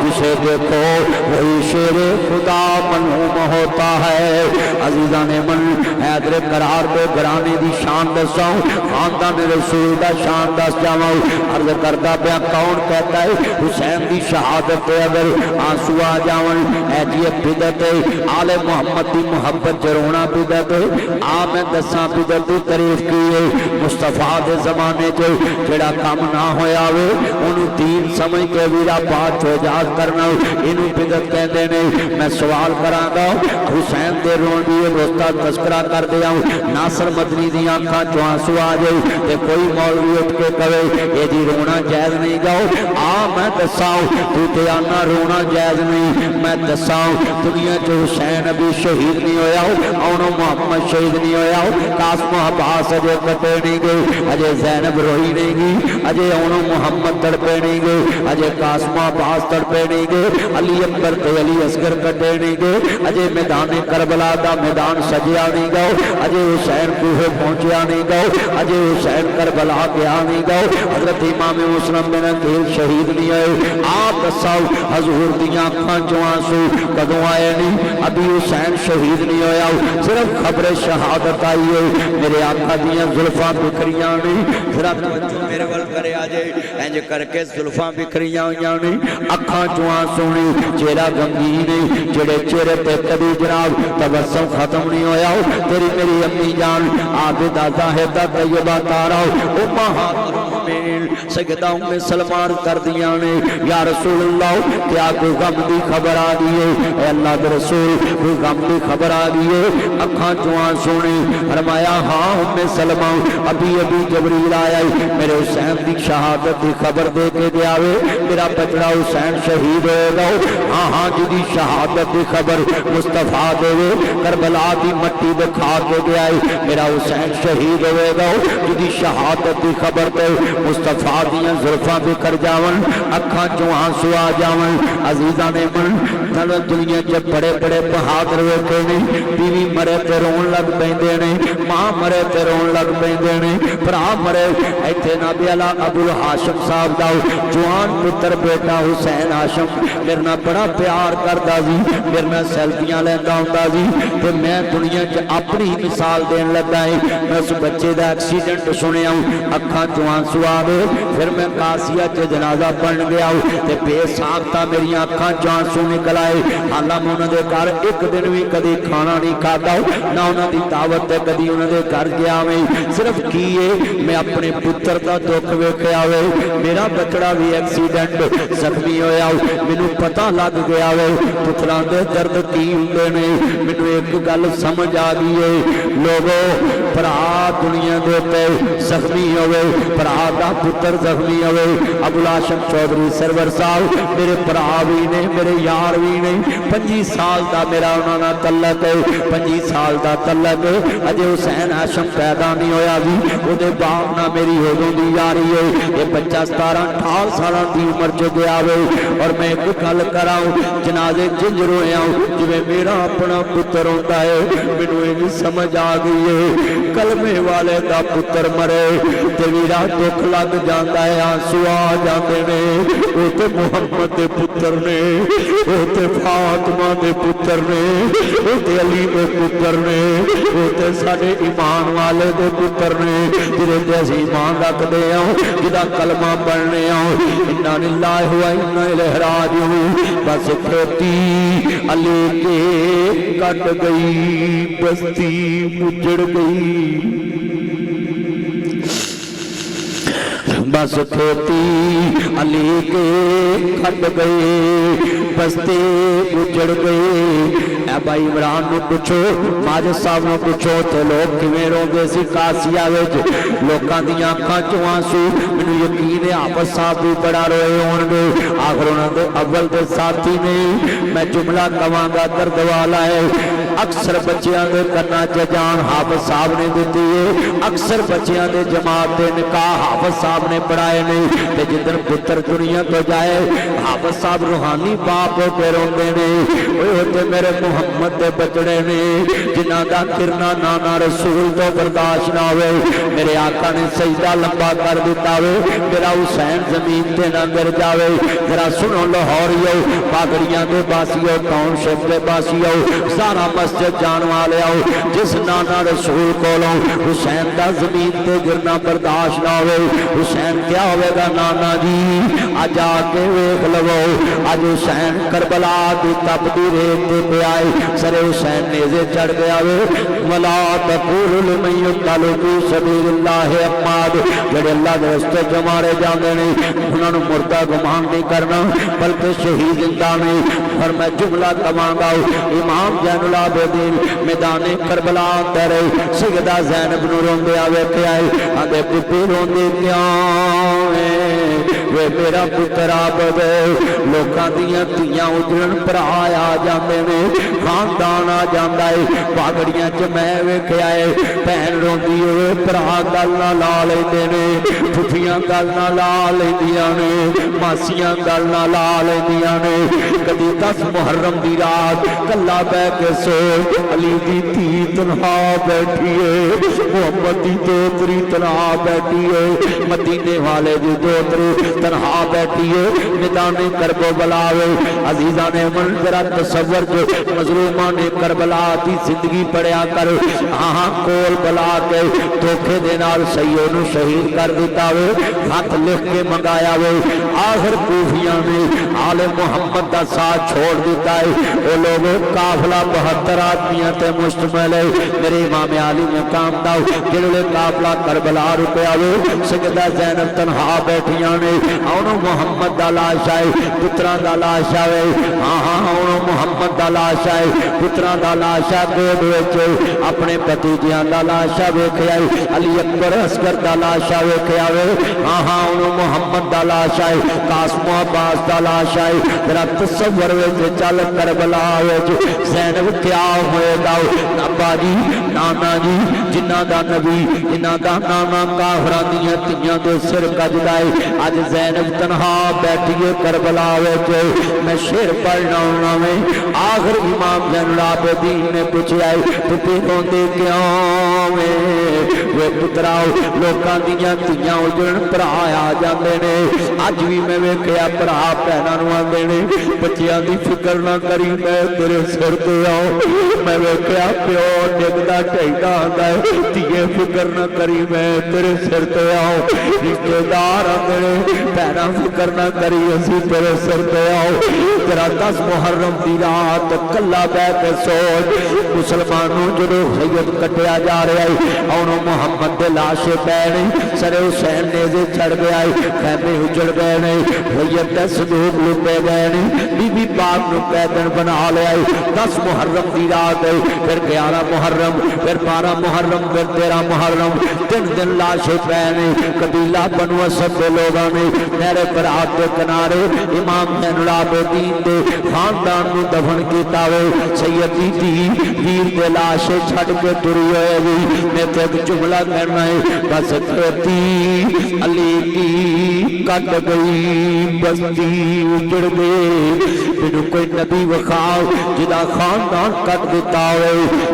जिसे देखो वही शेर खुदा मनूम होता है। अजीजा ने मन हैदर करार दे घराने दी शान दसाऊं, खानदान रसूल दा शान दस जावां। अर्ज करदा पिया कौन कहता है हुसैन दी शहादत ते अगर आंसू आ जावन ऐ जी बिदत आले मोहम्मद दी मुहब्बत च रोना बिदत। आ मैं दसां बिदत दी तारीफ की है मुस्तफा दे जमाने च जेड़ा काम ना होया वे ओनू दीन समझ के वीरा बात चो इजाद करना इनू बिदत कहंदे ने। मैं सवाल करांगा हुसैन दे रोण दी रोस्ता तस्करा कर दिया नासर मदनी दी आंखां चो आंसू आ जाए ते कोई मौलवी उठ के कहे ये जी रोना जायज नहीं गाओ। आ मैं दसाऊं तू ते आना रोना जायज नहीं, मैं दसाऊं दुनिया च हुसैन अभी शहीद नहीं होया, औनो मोहम्मद शहीद नहीं होया, कासिम अब्बास अजे कटे नहीं गए, अजे ज़ैनब रोई नहीं गई, अजे औनो मोहम्मद तड़पे नहीं गए, अजे कासिम अब्बास तड़पे नहीं गए, अली अकबर ते अली असगर कटे नहीं गए, अजे मैदान करबला दा मैदान सजिया नहीं गो, अजे हुसैन कूहे पहुंचा नहीं गो, अजे हुसैन करबला गया नहीं गो, हजरत इमाम मुस्लिम बिन अकील शहीद नहीं होए। आप दसाओ हजूर दियां अखां चों आंसू कदों आए नहीं, कभी हुसैन शहीद नहीं होया, सिर्फ खबर शहादत आई है। मेरे आका दियां जुल्फां बिखरियां ने, जरा तवज्जो मेरे वल करे आ जाए, इंज करके जुल्फां बिखरियां होइयां ने, अखां चों आंसू ने, चेहरा गमगीन है, जेड़े चेहरे ते कभी जनाब तबस्सुम खत्म नहीं होया। तेरी मेरी अम्मी जान आबिदा ज़ाहिदा तैयबा तारा उम्महातुल मुमिनीन सैयदा उम्मे सलमान कर दिया ने, या रसूल अल्लाह क्या कोई गम की खबर आ गई है? ऐ अल्लाह के रसूल कोई गम की खबर आ गई है? अखां चों आंसू ने, फरमाया हाँ उम्मे सलमा अभी अभी जबरील आया है, मेरे हुसैन की शहादत की खबर दे के गया वे, मेरा बचड़ा हुसैन शहीद होएगा। हाँ हाँ जिदी शहादत की खबर मुस्तफा देवे, करबला की मट्टी दिखा के गया है, मेरा हुसैन शहीद होएगा। जिदी शहादत की खबर ते मुस्तफा दियां जुल्फां बिखर जावन, अखां चों आंसू आ जावन। अजीज़ां ने मन दुनिया च बड़े बड़े बहादुर वेखे ने, बीवी मरे ते रोन लग पैंदे ने, मां मरे ते रोन लग पैंदे ने, भरा मरे। इत्थे नाबी अला अबुल हाशिम साहब दा जवान पुत्र बेटा हुसैन हाशिम मेरे नाल बड़ा प्यार करदा सी, मेरे नाल सेल्फियां लैंदा हुंदा सी, ते मैं दुनिया च अपनी मिसाल देन लगा है। मैं उस बच्चे का एक्सीडेंट सुनिया, अखां चों आंसू आ गए, फिर मैं कासिया च जनाजा पढ़न गया ते बेसाख्ता मेरी अखां चों आंसू निकल आए। हालां मैं उन्होंने घर एक दिन भी कभी खाना नहीं खाता, ना उन्होंने दावत ते कभी उन्होंने घर गया वे। सिर्फ की है मैं अपने पुत्र का दुख वेख्या वे, मेरा बचड़ा भी एक्सीडेंट जख्मी होया, मैनू पता लग गया वे पुत्रां दे दर्द की हुंदे ने। मैनू एक गल समझ आ गई है, लोगो भरा दुनिया दे उत्ते जख्मी होवे, भरा दा पुत्र जख्मी होवे। अबुल हाशिम चौधरी सरवर साहब मेरे भरा भी ने, मेरे यार भी ने, 25 साल का मेरा उन्होंने तलक है, 25 साल का तलक अजे हुसैन हाशिम पैदा नहीं होया भी, उहदे बाप ना मेरी उदों दी यारी है। ये बच्चा 17-18 साल की उम्र च गया वे, और मैं एक गल करा जनाजे जिंज रोया जिवें मेरा अपना पुत्र होता है। मैनू ये समझ आ गई है, कलमे वाले का पुत्र मरे ते मेरा दुख लग जाता है, आंसू आ जाते ने। वो तो मुहम्मद के पुत्र ने, वो तो फातिमा के पुत्र ने, वो तो अली के पुत्र ने, वो तो साडे ईमान वाले के पुत्र ने, जिहदे ते असीं ईमान रखदे हां, जिहदा कलमा पढ़ने हां। इन्ना लिल्लाहि व इन्ना इलैहि राजिऊन। बस खेती अली के कट गई, बस्ती उजड़ गई, बस खेती अली के खट गए, बस्ते उजड़ गए। ए भाई इमरान ने पूछो, माजिद साहब ने पूछो तो लोग किवें रोंदे सी कासिया विच, लोकां दीयां अखां चों आंसू। मैनूं यकीन है आपस साहब भी बड़ा रोए होणगे, आखिर उन्हां दे अव्वल दे साथी ने। मैं जुमला कवांगा दर्द वाला है, अक्सर बच्चियां दे कन्नां च जान हाफिज साहब ने दित्ती है, अक्सर बच्चियां दे जमात दे निकाह हाफिज साहब ने पढ़ाए ने, ते जिदन पुत्र दुनिया तो जाए हाफिज साहब रूहानी बाप होके रोंदे ने। ओए मेरे मुहम्मद दे बचड़े ने, जिन्हां दा किरना नाना रसूल तो बर्दाश्त ना होवे। मेरे आका ने सजदा लंबा कर दिता वे, मेरा हुसैन जमीन ते ना गिर जावे। जरा सुनो लाहौरियो, पागड़ियां दे बासियो, टाउनशिप दे बासियो, सारा मस्जिद जान वाले आओ, जिस नाना रसूल कोलों हुसैन दा जमीन ते गिरना बर्दाश्त ना होवे, हुसैन क्या होगा नाना जी? अज आके वेख लवो, अज हुसैन करबला की तपदी रेत पे आए, सरे हुसैन नेज़े चढ़ गया वे। वला तक़ूलू लिमन युक़्तलू फ़ी सबीलिल्लाहि अम्वात, जेड़े अल्लाह दे रस्ते च मारे जांदे ने उन्हां नूं मुर्दा गुमान नहीं करना, बल्कि शहीद जिंदा ने। और मैं जुमला कवांगा, इमाम ज़ैनुल आबिदीन मैदाने करबला अंदर सैयदा ज़ैनब नूं रोंदे वेखे आए, आंदे पुत्ती रोंदी क्यों वे मेरा पुत्र आबद। लोकां दियां धीआं उजड़न भरा आ जांदे ने, खानदान आ जांदा है, पागड़ियां च मैं वेख्या है, भैन रोंदी होवे भरा गल ना ला लैंदे ने, फुफियां गल ना ला लैंदियां लेंदियां ने, मासियां गल ना ला लेंदियां ने। कदी 10 मुहर्रम दी रात कल्ला बह के सो, अली दी धी तनहा बैठी है, मुहम्मद दी दोतरी तनहा बैठी है, मदीने वाले दी दोतरी तनहा बैठी है, मैदाने करबला वे। अजीजा ने मन जरा तसव्वुर जो मजलूमा ने करबला दी जिंदगी पढ़िया कर, हाँ कोल बला के धोखे दे नाल सईद नूं शहीद कर दिता वे, खत लिख के मंगाया वे। आखिर कूफिया ने आले मुहम्मद का साथ छोड़ दिता है। वो लोग काफिला 72 आदमियों ते मुश्तमिल है। मेरे इमाम आली मुकाम दा जिहड़े काफिला करबला रुकिया वे, सैयदा ज़ैनब तनहा बैठियां ने, उन्होंने मुहम्मद दा लाश आए, पुत्रां दा लाश आए, हाँ उन्होंने मुहम्मद दा लाश आए, पुत्रां दा लाश आ गोद विच, अपने भतीजियां दा लाश वेखिया, अली अकबर असगर दा लाश वेखिया वे, हाँ उन्होंने मुहम्मद दा लाश आए, कासिम अब्बास दा लाश आए। जरा तसव्वुर विच चल करबला विच ज़ैनब क्या होएगा। अब्बा जी नाना जी जिन्हां दा नबी जिन्हां दा नाना काफरां दीयां धीआं दे सिर कजदा है, अज ज़ैनब तनहा बैठी है करबला विच। मैं शेर पढ़ना होना में आखिर इमाम ज़ैनुल आबिदीन ने पूछा तुसीं रोंदे क्यों वे पुत्राओ, लोकां दीयां धीआं उजड़न भरा आ जांदे ने। अज भी मैं वेखिया भरा भैणां नूं आंदे ने बच्चियां दी फिक्र ना करी, मैं तेरे सिर ते आओ। मैं वेखिया प्यो डिगदा ढेंदा आंदा है, धीए फिक्र ना करी, मैं तेरे सिर ते आओ। रिश्तेदार आंदे ने भैणां फिक्र ना करी, असीं तेरे सिर ते आओ। तेरा 10 मुहर्रम दी रात कल्ला बह के सोच, मुसलमानों जो सैयद कटिया जा रहा है, और मुहम्मद दे लाशे पैने सरे हुसैन नेज़े चढ़ गया है, खैमे उजड़ गए ने, सैयद दे संदूक लुटे गए ने, बीबी पाक नूं कैदन बना लिया है। 10 मुहर्रम दी रात है, फिर 11 मुहर्रम, फिर 12 मुहर्रम, फिर 13 मुहर्रम, 3 दिन लाशे पैने। कबीला बनु असद दे लोगों ने नहरे फरात के किनारे इमाम ज़ैनुल आबिदीन दे खानदान नूं दफन कीता वे। सैयद दी धी वीर दे लाशे छड़ के तुरी होएगी। मैं तो एक जुमला कहना है, बस खेती अली की कट गई बस्ती उजड़ गई। मैनू कोई नबी विखाओ जिदा खानदान कट दिता हो।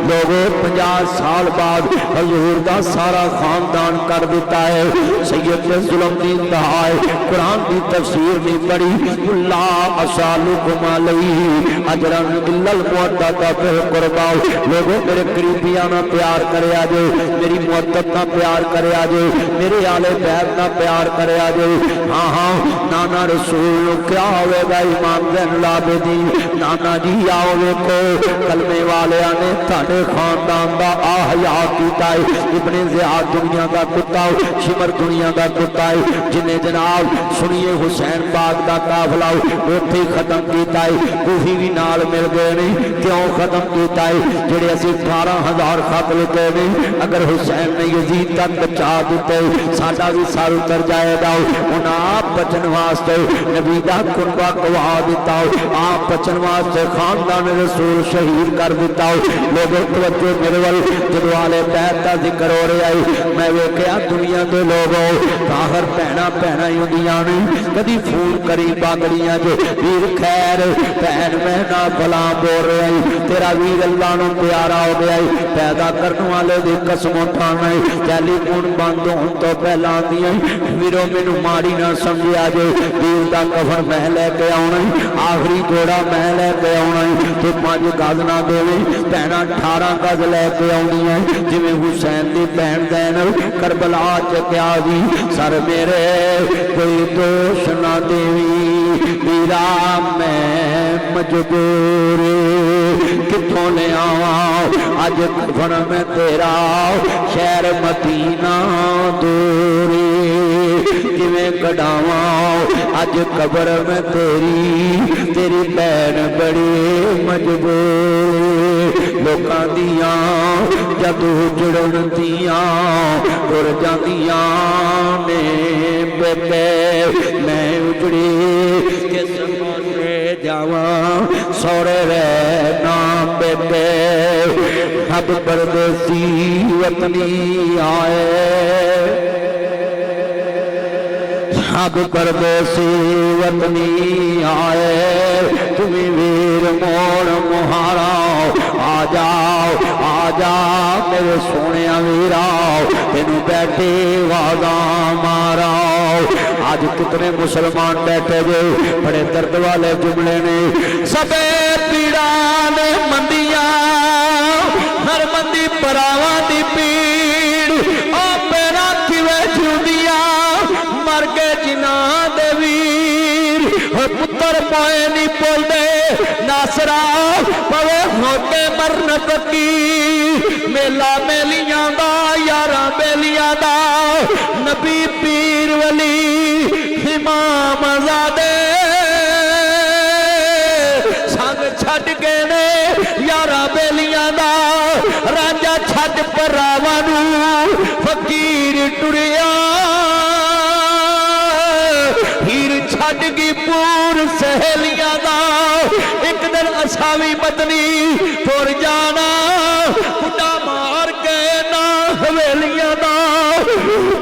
लोगों 50 साल बाद हजूर का सारा खानदान कर दिता है। सैयद ने जुल्म की इंतहा है, कुरान की तफसीर नहीं पढ़ी। ला असालुकुम अलैहि अजरन इल्लल मुवद्दता फिल कुरबा। लोगों मेरे करीबियां ना प्यार करे आजे, मेरी मुवद्दत ना प्यार करे आजे, मेरे आले बैत ना प्यार करे आजे। हाँ नाना रसूल क्या होगा इमाम ज़ैनुल आबिदीन। नाना जी आओ देखो कलमे वाले ने थाने खानदान का आहया किया है। इब्ने ज़ियाद दुनिया का कुत्ता, शिमर दुनिया का कुत्ता है, जिन्हें जनाब सुनिए हुसैन पाक का काफिला उत्थे खत्म किया है। कूफी भी नाल मिल गए ने, क्यों खत्म किया है? जेडे असीं 18,000 खत लिखे ने, अगर हुसैन ने यजीद तक बचा दिते साडा भी सर उतर जाएगा। उन्हें आप बचन वास्ते नबी दा कुर्बा गवा दिता, आप बचन वास्ते खानदान रसूल शहीद कर दिता। लोगों तवज्जो मेरे वाल जदों आले बैत दा जिक्र हो रहा है, मैं वेखिया दुनिया के लोगों बाहर भैणा भैणा ही होंदियां ने। कदी फोन करी बागड़ियां जो वीर खैर भैन मैं ना भला बोल रहा है, तेरा वीर अल्लाह नूं प्यारा हो गया है। पैदा करने वाले दी कसम उठाना है, टेलीफोन बंद होने तो पहला आंदियां वीरों मैनू माड़ी ना समझिया जे, वीर दा कफन मैं लैके आउणा है, आखिरी जोड़ा मैं लैके आउणा है। ते 5 गज ना देवे भैणा 18 गज लैके आउंदियां, जिवें हुसैन दी भैन ज़ैनब करबला च क्या जी सर मेरे कोई दोष ना देवी वीरा मैं मजबूर कितों ले आवा अज कफन में तेरा शहर मदीना दूरी किवें कढ़ावा अज कब्र में तेरी तेरी भैन बड़ी मजबूर। लोकां दियां जदों जुड़न दियां तुर जांदियां ने बेबे मैं उजड़ी किस्मत से जावा सौरे रहना बेबे। अब परदेसी वतनी आए सब परदेसी वतनी आए, तुम्हें वीर मोड़ मुहारा, आ जाओ मेरे सोने वीरा, तेन बैठे वादा मारा। आज कितने मुसलमान बैठे जो बड़े दर्द वाले जुमले ने, सबे पीड़ा ने मंदिया, हर मंदी परावा दी पीड़, ओ पेरा किवे छुदिया, मर के जिना दे वीर, पुत्र पोए नहीं बोलते नासरा, पवे होके मरन फकीर, मेला मेलियां दा यारा बेलियां दा, नबी पीर वली इमाम ज़ादे संग छड़ के ने यारा बेलियां दा, राजा छड़ परावा नूं फकीर टुरिया, हीर छड़ गई पूर सहेलियां दा, एक दिन असावी बदनी तुर जाना, बुढ़ा मार के ना हवेलियां दा।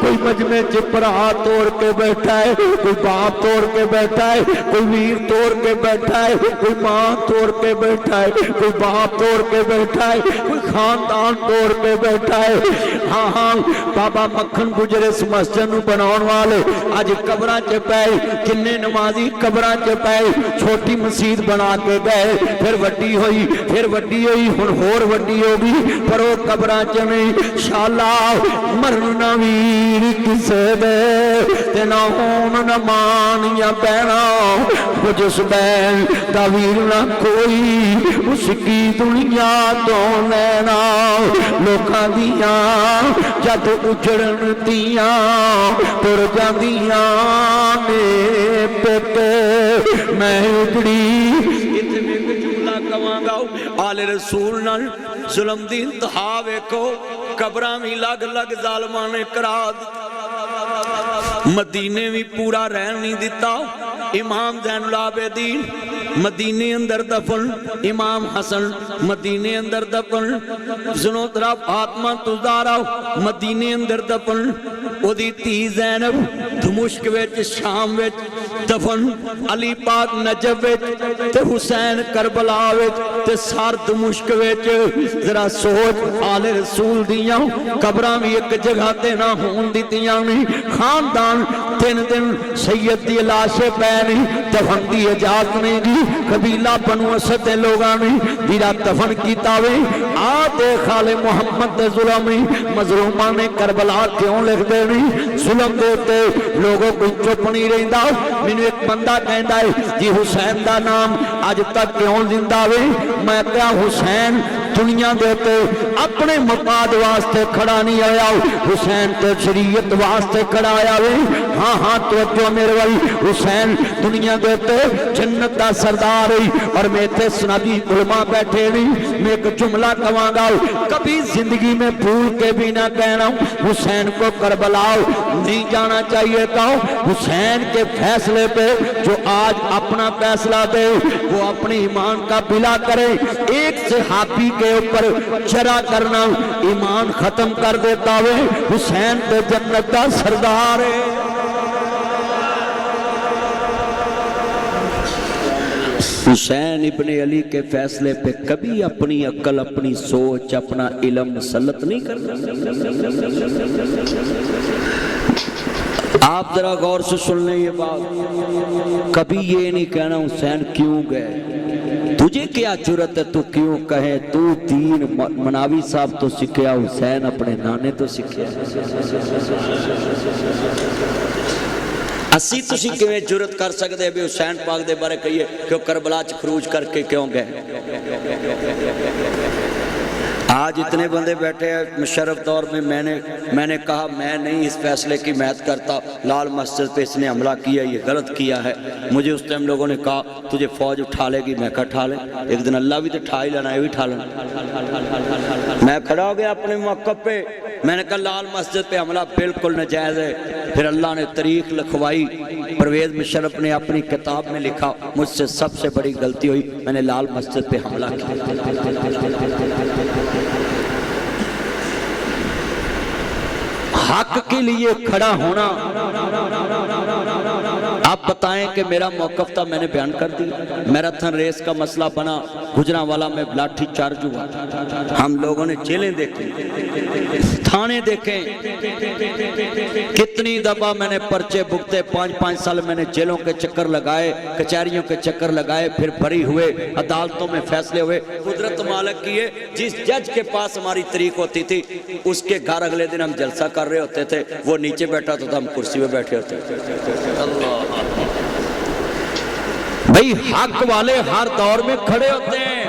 कोई मजमे च भरा तोड़ के बैठा है, कोई बाप तोड़ के बैठा है, कोई वीर तोड़ के बैठा है, कोई मां तोड़ के बैठा है, कोई बाप तोड़ के बैठा है, कोई खानदान तोड़ के बैठा है। हाँ हाँ बाबा मक्खन गुजरे इस मस्जिद नूं बनाउण वाले अज कबरां च पए, किन्ने नमाजी कबरां च पए, छोटी मसीत बना के गए, फिर वड्डी होई, फिर वड्डी होई, हुण होर वड्डी हो गई, पर वो कबरां च नहीं। शाला मरना वीर किसे दे, ते ना होन न मान या बहना, जिस बहन दा वीर ना कोई, उसकी दुनिया तो नैना, लोकां दियां जद उजड़न दियां तुर जांदियां ने पेटे, मैं उजड़ी इतने में जुमला कवांगा, आले रसूल नाल जुल्म दी इंतहा वेखो, कबरां भी लग लग जालमां ने करा, मदीने भी पूरा रहन नहीं दिता। इमाम ज़ैनुल आबिदीन मदीने अंदर दफन, इमाम हसन मदीने अंदर दफन, सुनो तेरा फातिमा तुज़ारा मदीने अंदर दफन, ओदी धी ज़ैनब दमिश्क विच शाम विच दफन, अली पाक नजफ विच ते हुसैन करबला विच ते सर दमिश्क विच। जरा सोच आले रसूल दियां कबरां भी एक जगह ते ना होण दित्तियां नहीं, खानदान 3 दिन सैयद दी लाशे पै नहीं, दफन दी इजाजत नहीं दी, कबीला बनु असद दे लोगां ने जिहड़ा दफन कीता वे, आ देख आले मुहम्मद दे जुल्म मजलूमां ने करबला क्यों लिखदे नहीं, जुल्म दे उत्ते लोगों कोई चुप नहीं रहिंदा। मैनूं एक बंदा कहंदा है जी हुसैन दा नाम अज तक क्यों जिंदा वे, मैं कहा हुसैन दुनिया दे उत्ते अपने मफाद वास्ते खड़ा नहीं आया, हुसैन तो शरीयत वास्ते खड़ा आया वे। हाँ हाँ तो मेरे वाली हुसैन दुनिया दे उत्ते जन्नत दा सरदार है, और मैं इत्थे सनादी उलमा बैठे नहीं। मैं एक जुमला कवांगा, कभी जिंदगी में भूल के भी ना कहना हुसैन को करबला नहीं जाना चाहिए था। हुसैन के फैसले पे जो आज अपना फैसला दे वो अपने ईमान का बिला करे। एक सहाबी के ऊपर चरा करना ईमान खत्म कर देता वे। हुसैन तो जन्नत का सरदार है। हुसैन इब्ने अली के फैसले पे कभी अपनी अक्ल, अपनी सोच, अपना इल्म मुसल्लत नहीं करना। आप जरा गौर से सुन लें ये बात, कभी ये नहीं कहना हुसैन क्यों गए, तुझे क्या जरूरत है तू क्यों कहे, तू दीन मनावी साहब तो सीखा, हुसैन अपने नाने तो सीखा। असी तुसी किवें जुरत कर सकते भी हुसैन पाक दे बारे कहिए कि वो करबला च खरूज करके क्यों गए। आज इतने बंदे बैठे हैं मुशर्रफ दौर में, मैंने कहा मैं नहीं इस फैसले की मैत करता, लाल मस्जिद पे इसने हमला किया, ये गलत किया है। मुझे उस टाइम लोगों ने कहा तुझे फौज उठा लेगी, मैं कहा उठा ले, एक दिन अल्लाह भी तो उठा ही लेना, ये भी उठा लेना। मैं खड़ा हो गया अपने मौक़िफ़ पे, मैंने कहा लाल मस्जिद पे हमला बिल्कुल नाजायज़ है। फिर अल्लाह ने तारीख लिखवाई, परवेज़ मुशर्रफ ने अपनी किताब में लिखा मुझसे सबसे बड़ी गलती हुई, मैंने लाल मस्जिद पे हमला किया। हक के लिए खड़ा होना آپ بتائیں کہ میرا موقف تھا میں نے بیان کر دیا، میراتھن ریس کا مسئلہ بنا، گجرانوالا میں لاٹھی چارج ہوا، ہم لوگوں نے جیلیں دیکھیں، تھانے دیکھیں، کتنی دفعہ میں نے پرچے بھگتے، 5 سال میں نے جیلوں کے چکر لگائے، کچہریوں کے چکر لگائے، پھر بری ہوئے، عدالتوں میں فیصلے ہوئے۔ قدرت مالک کی ہے، جس جج کے پاس ہماری طریق ہوتی تھی اس کے گھر اگلے دن ہم جلسہ کر رہے ہوتے تھے، وہ نیچے بیٹھا ہوتا تھا، ہم کرسی پہ بیٹھے ہوتے تھے۔ بھئی حق والے ہر دور میں کھڑے ہوتے ہیں۔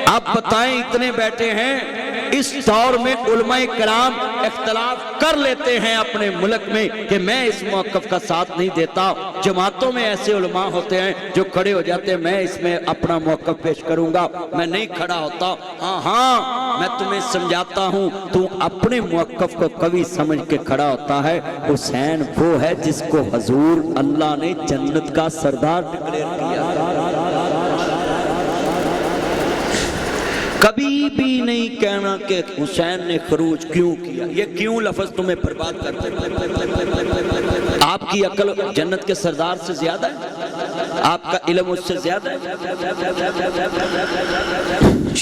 آپ بتائیں اتنے بیٹھے ہیں، اس دور میں علماء کرام اختلاف کر لیتے ہیں اپنے ملک میں کہ میں اس موقف کا ساتھ نہیں دیتا، جماعتوں میں ایسے علماء ہوتے ہیں جو کھڑے ہو جاتے ہیں میں اس میں اپنا موقف پیش کروں گا، میں نہیں کھڑا ہوتا۔ ہاں میں تمہیں سمجھاتا ہوں، تو اپنے موقف کو قوی سمجھ کے کھڑا ہوتا ہے۔ حسین وہ ہے جس کو حضور اللہ نے جنت کا سردار ڈکلیئر کیا۔ کبھی بھی نہیں کہنا کہ حسین نے خروج کیوں کیا، یہ کیوں لفظ تمہیں برباد کرتے ہیں۔ آپ کی عقل جنت کے سردار سے زیادہ ہے، آپ کا علم اس سے زیادہ ہے۔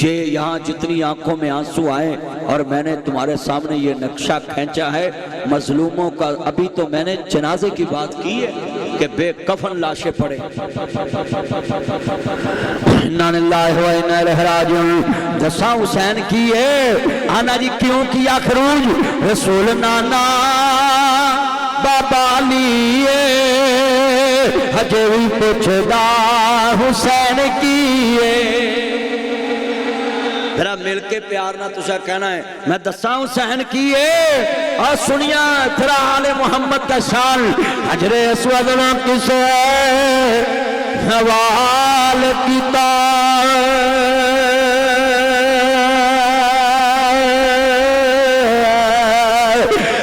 یہ یہاں جتنی آنکھوں میں آنسو آئے اور میں نے تمہارے سامنے یہ نقشہ کھینچا ہے مظلوموں کا، ابھی تو میں نے جنازے کی بات کی ہے کہ بے کفن لاشیں پڑے۔ اِنَّا لِلَّهِ وَإِنَّا إِلَيْهِ رَاجِعُونَ۔ دسا حسین کی ہے آنا جی کیوں کیا خروج؟ رسول نانا بابا لیے ہجے بھی پوچھدا حسین کی ہے۔ میرا مل کے پیار نہ تجھا کہنا ہے میں دسا حسین کی ہے، اور سنیا تیرا آل محمد کا شان حجر اسود نہ کسے حوال کیتا۔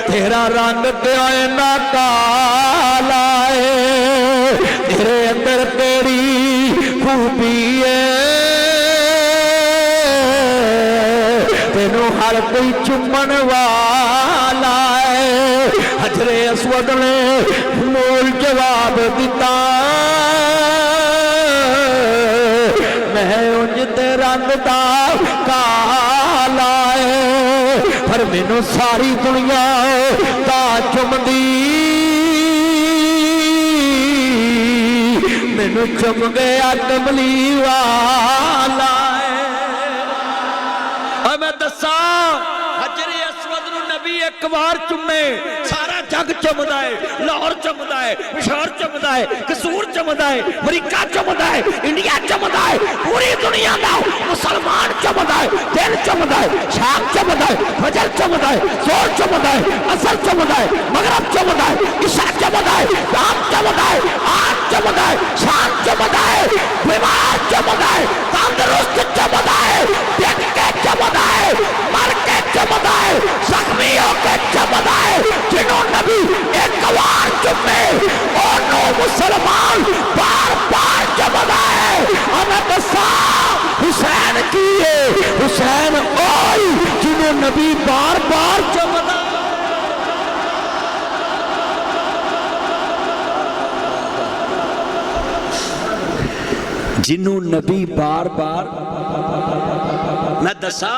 تیرا رنگ نہ کالا ہے، تیرے اندر تیری خوبی ہے، تینوں ہر کوئی چمن والا ہے۔ حجر اسود نے مول جواب دیتا میں انج تے رنگ دا کالا ہے، پر مینوں ساری دنیا دا چمدی، مینوں چم گیا کملی والا ہے۔ اور میں دسا حجر اسود نو نبی ایک بار چمے سارا جگ چمدا ہے، لاہور چمدا ہے، پشاور چمدا ہے، قصور چمدا ہے، امریکہ چمدا ہے، انڈیا چمدا ہے، پوری دنیا دا مسلمان چمدا ہے، دل چمدا ہے، شام چمدا ہے، فجر چمدا ہے، زور چمدا ہے، اثر چمدا ہے، مغرب چمدا ہے، عشاء چمدا ہے، رام چمدا ہے، آج چمدا ہے، شام چمدا ہے، بیمار چمدا ہے، تندرست چمدا ہے، دیکھ کے چمدا ہے، مر کے چمدا ہے، زخمی ہو کے چمدا ہے۔ جنہوں نبی ایک بار چمے انہوں مسلمان بار بار چمدا ہے۔ ہمیں دسا حسین کیے، حسین اوئی جنہوں نبی بار بار چمدا ہے۔ جنہوں نبی بار بار میں دسا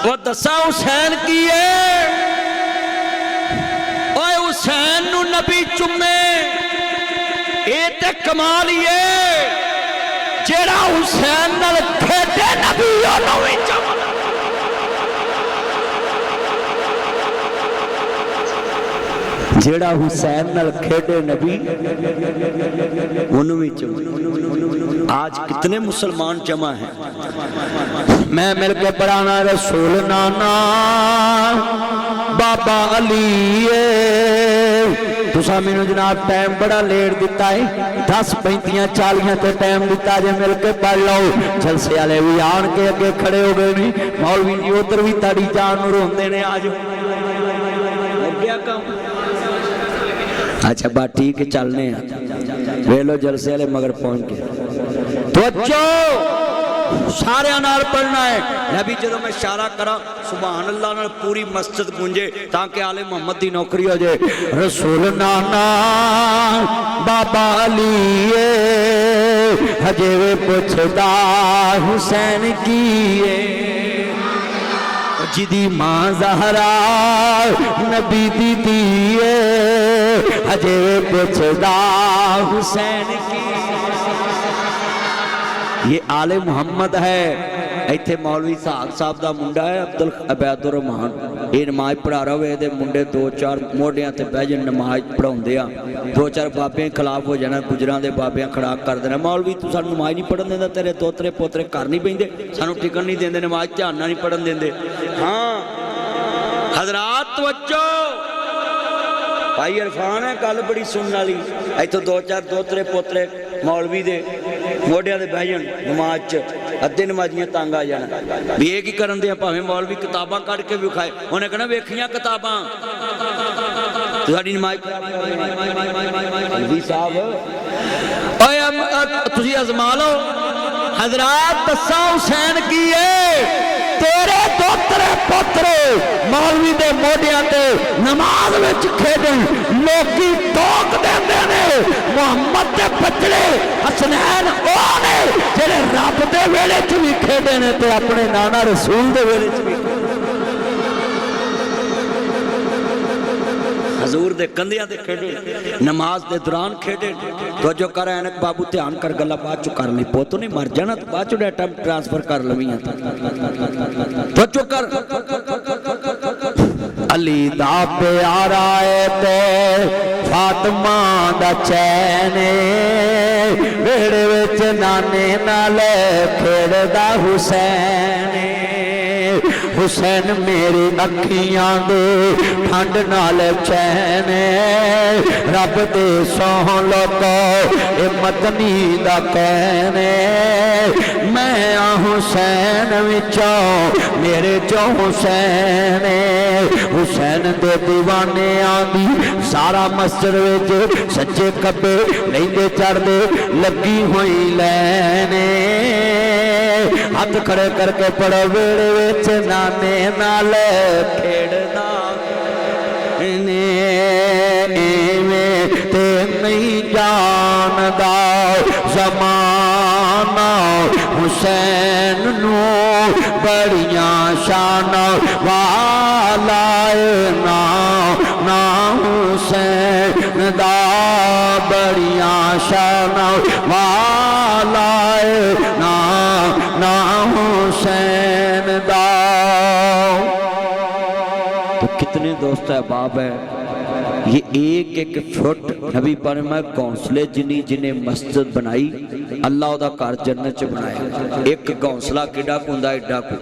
وہ دسا حسین کیے، اوے حسین نو نبی چمے اے تے کمال یہ جیڑا حسین نال کھیڈے نبی انہوں وی چمدا۔ جیڑا حسین نال کھیڈے نبی انہوں وی چمدا۔ آج کتنے مسلمان جمع ہیں، میں مل کے پڑھانا رسول نانا بابا علی تسا مینوں جناب ٹائم بڑا لیٹ دیتا ہے، 10:35 تے ٹائم دیتا جے مل کے پڑھ لو۔ جلسے والے بھی آن کے اگے کھڑے ہو گئے نہیں، مولوی جی ادھر بھی تاڑی جان نوں روندے نے آج گیا کام۔ اچھا بات ٹھیک ہے چلنے ہیں، ویلو جلسے والے مگر پہنچ گئے۔ توجہ ਸਾਰਿਆਂ ਨਾਲ ਪੜਨਾ ਹੈ। नबी जो मैं इशारा करा सुभान अल्लाह नाल पूरी मस्जिद गूंजे ताकि आले मोहम्मद की नौकरी हो जाए। रसूल नाना बाबा अलीए हजे वे पुछदा हुसैन कीए जिदी मां ज़हरा नबी दी धीए हजे वे पुछदा हुसैन की। ये आले मोहम्मद है। ਇੱਥੇ ਮੌਲਵੀ ਸਾਹਬ ਸਾਹਿਬ ਦਾ ਮੁੰਡਾ ਹੈ ਅਬਦੁਲ ਅਬੈਦੁਰ ਰਹਿਮਾਨ, ਇਹ ਨਮਾਜ਼ ਪੜ੍ਹਾ ਰਿਹਾ ਹੋਵੇ, ਇਹਦੇ ਮੁੰਡੇ ਦੋ ਚਾਰ ਮੋਢਿਆਂ ਤੇ ਬਹਿ ਜਾਣ ਨਮਾਜ਼ ਪੜਾਉਂਦੇ ਆ, ਦੋ ਚਾਰ ਬਾਬਿਆਂ ਖਿਲਾਫ ਹੋ ਜਾਣਾ, ਗੁਜਰਾਂ ਦੇ ਬਾਬਿਆਂ ਖੜਾ ਕਰ ਦੇਣਾ, ਮੌਲਵੀ ਤੂੰ ਸਾਨੂੰ ਨਮਾਜ਼ ਨਹੀਂ ਪੜ੍ਹਨ ਦਿੰਦਾ, ਤੇਰੇ ਦੋਤਰੇ ਪੋਤਰੇ ਘਰ ਨਹੀਂ ਪੈਂਦੇ, ਸਾਨੂੰ ਟਿਕਣ ਨਹੀਂ ਦਿੰਦੇ, ਨਮਾਜ਼ ਧਿਆਨ ਨਾਲ ਨਹੀਂ ਪੜ੍ਹਨ ਦਿੰਦੇ। ਹਾਂ ਹਜ਼ਰਾਤ ਤਵੱਜੋ, ਭਾਈ ਇਰਫਾਨ ਹੈ ਗੱਲ ਬੜੀ ਸੁਣਨ ਵਾਲੀ। ਇੱਥੋਂ ਦੋ ਚਾਰ ਦੋਤਰੇ ਪੋਤਰੇ ਮੌਲਵੀ ਦੇ ਮੋਢਿਆਂ ਤੇ ਬਹਿ ਜਾਣ ਨਮਾਜ਼ 'ਚ, ਅੱਧੇ ਨਮਾਜ਼ੀਆਂ ਤੰਗ ਆ ਜਾਣਾ ਵੀ ਇਹ ਕੀ ਕਰਨ ਦੇ ਆ, ਭਾਵੇਂ ਮੌਲਵੀ ਕਿਤਾਬਾਂ ਕੱਢ ਕੇ ਵੀ ਵਿਖਾਏ, ਉਹਨੇ ਕਹਿਣਾ ਵੇਖੀਆਂ ਕਿਤਾਬਾਂ ਸਾਡੀ ਨਮਾਜ਼ ਸਾਹਿਬ ਓਏ ਤੁਸੀਂ ਅਜ਼ਮਾ ਲਓ। ਹਜ਼ਰਾਤ ਦੱਸਾਂ ਹੁਸੈਨ ਕੀ ਏ, ਤੇਰੇ ਦੋਤਰੇ ਪੋਤਰੇ ਮੌਲਵੀ ਦੇ ਮੋਢਿਆਂ ਤੇ ਨਮਾਜ਼ ਵਿੱਚ ਖੇਡਣ ਲੋਕੀ ਟੋਕ ਦਿੰਦੇ ਨੇ। ਮੁਹੰਮਦ ਦੇ ਬੱਚੜੇ ਹਸਨੈਨ ਉਹ ਨੇ ਜਿਹੜੇ ਰੱਬ ਦੇ ਵੇਲੇ 'ਚ ਵੀ ਖੇਡੇ ਨੇ ਤੇ ਆਪਣੇ ਨਾਨਾ ਰਸੂਲ ਦੇ ਵੇਲੇ 'ਚ ਵੀ। हजूर दे कंधियां ते खेडे, नमाज दे दौरान खेडे। तो जो कर ऐनक बाबू ध्यान कर, गल्ला बाद चो कर ली, पोत नहीं मर जाना तो बाद चो डाटा ट्रांसफर कर लवीं। तो जो कर अली दा प्यारा है ते फातिमा दा चैन, वेड़े विच नाने नाल खेड़दा हुसैन। हुसैन मेरी अखियां दे ठंड नाल चैन, रब दे सोह लोको ए मदनी दा कहन। मैं आ हुसैन विचों मेरे चो हुसैन, हुसैन दे दीवाने आंदी सारा मस्जिद विच सज्जे खब्बे लैंदे चढ़दे लगी हुई लैन। हाथ खड़े करके पड़ो वेड़े विच नाने नाल खेड़दा ने, इवें ते नहीं जानदा ज़माना हुसैन नू बड़ियां शानां वाला ना ना हुसैन दा बड़ियां शानां वाला ना ना हुसैन दा। तो कितने दोस्त अहबाब है, ये एक एक फुट नबी पर मैं घौंसले जिन्नी जिन्हें मस्जिद बनाई, अल्लाह दा घर जन्नत च बनाया। एक घौंसला किड्डा कुंदा एड्डा को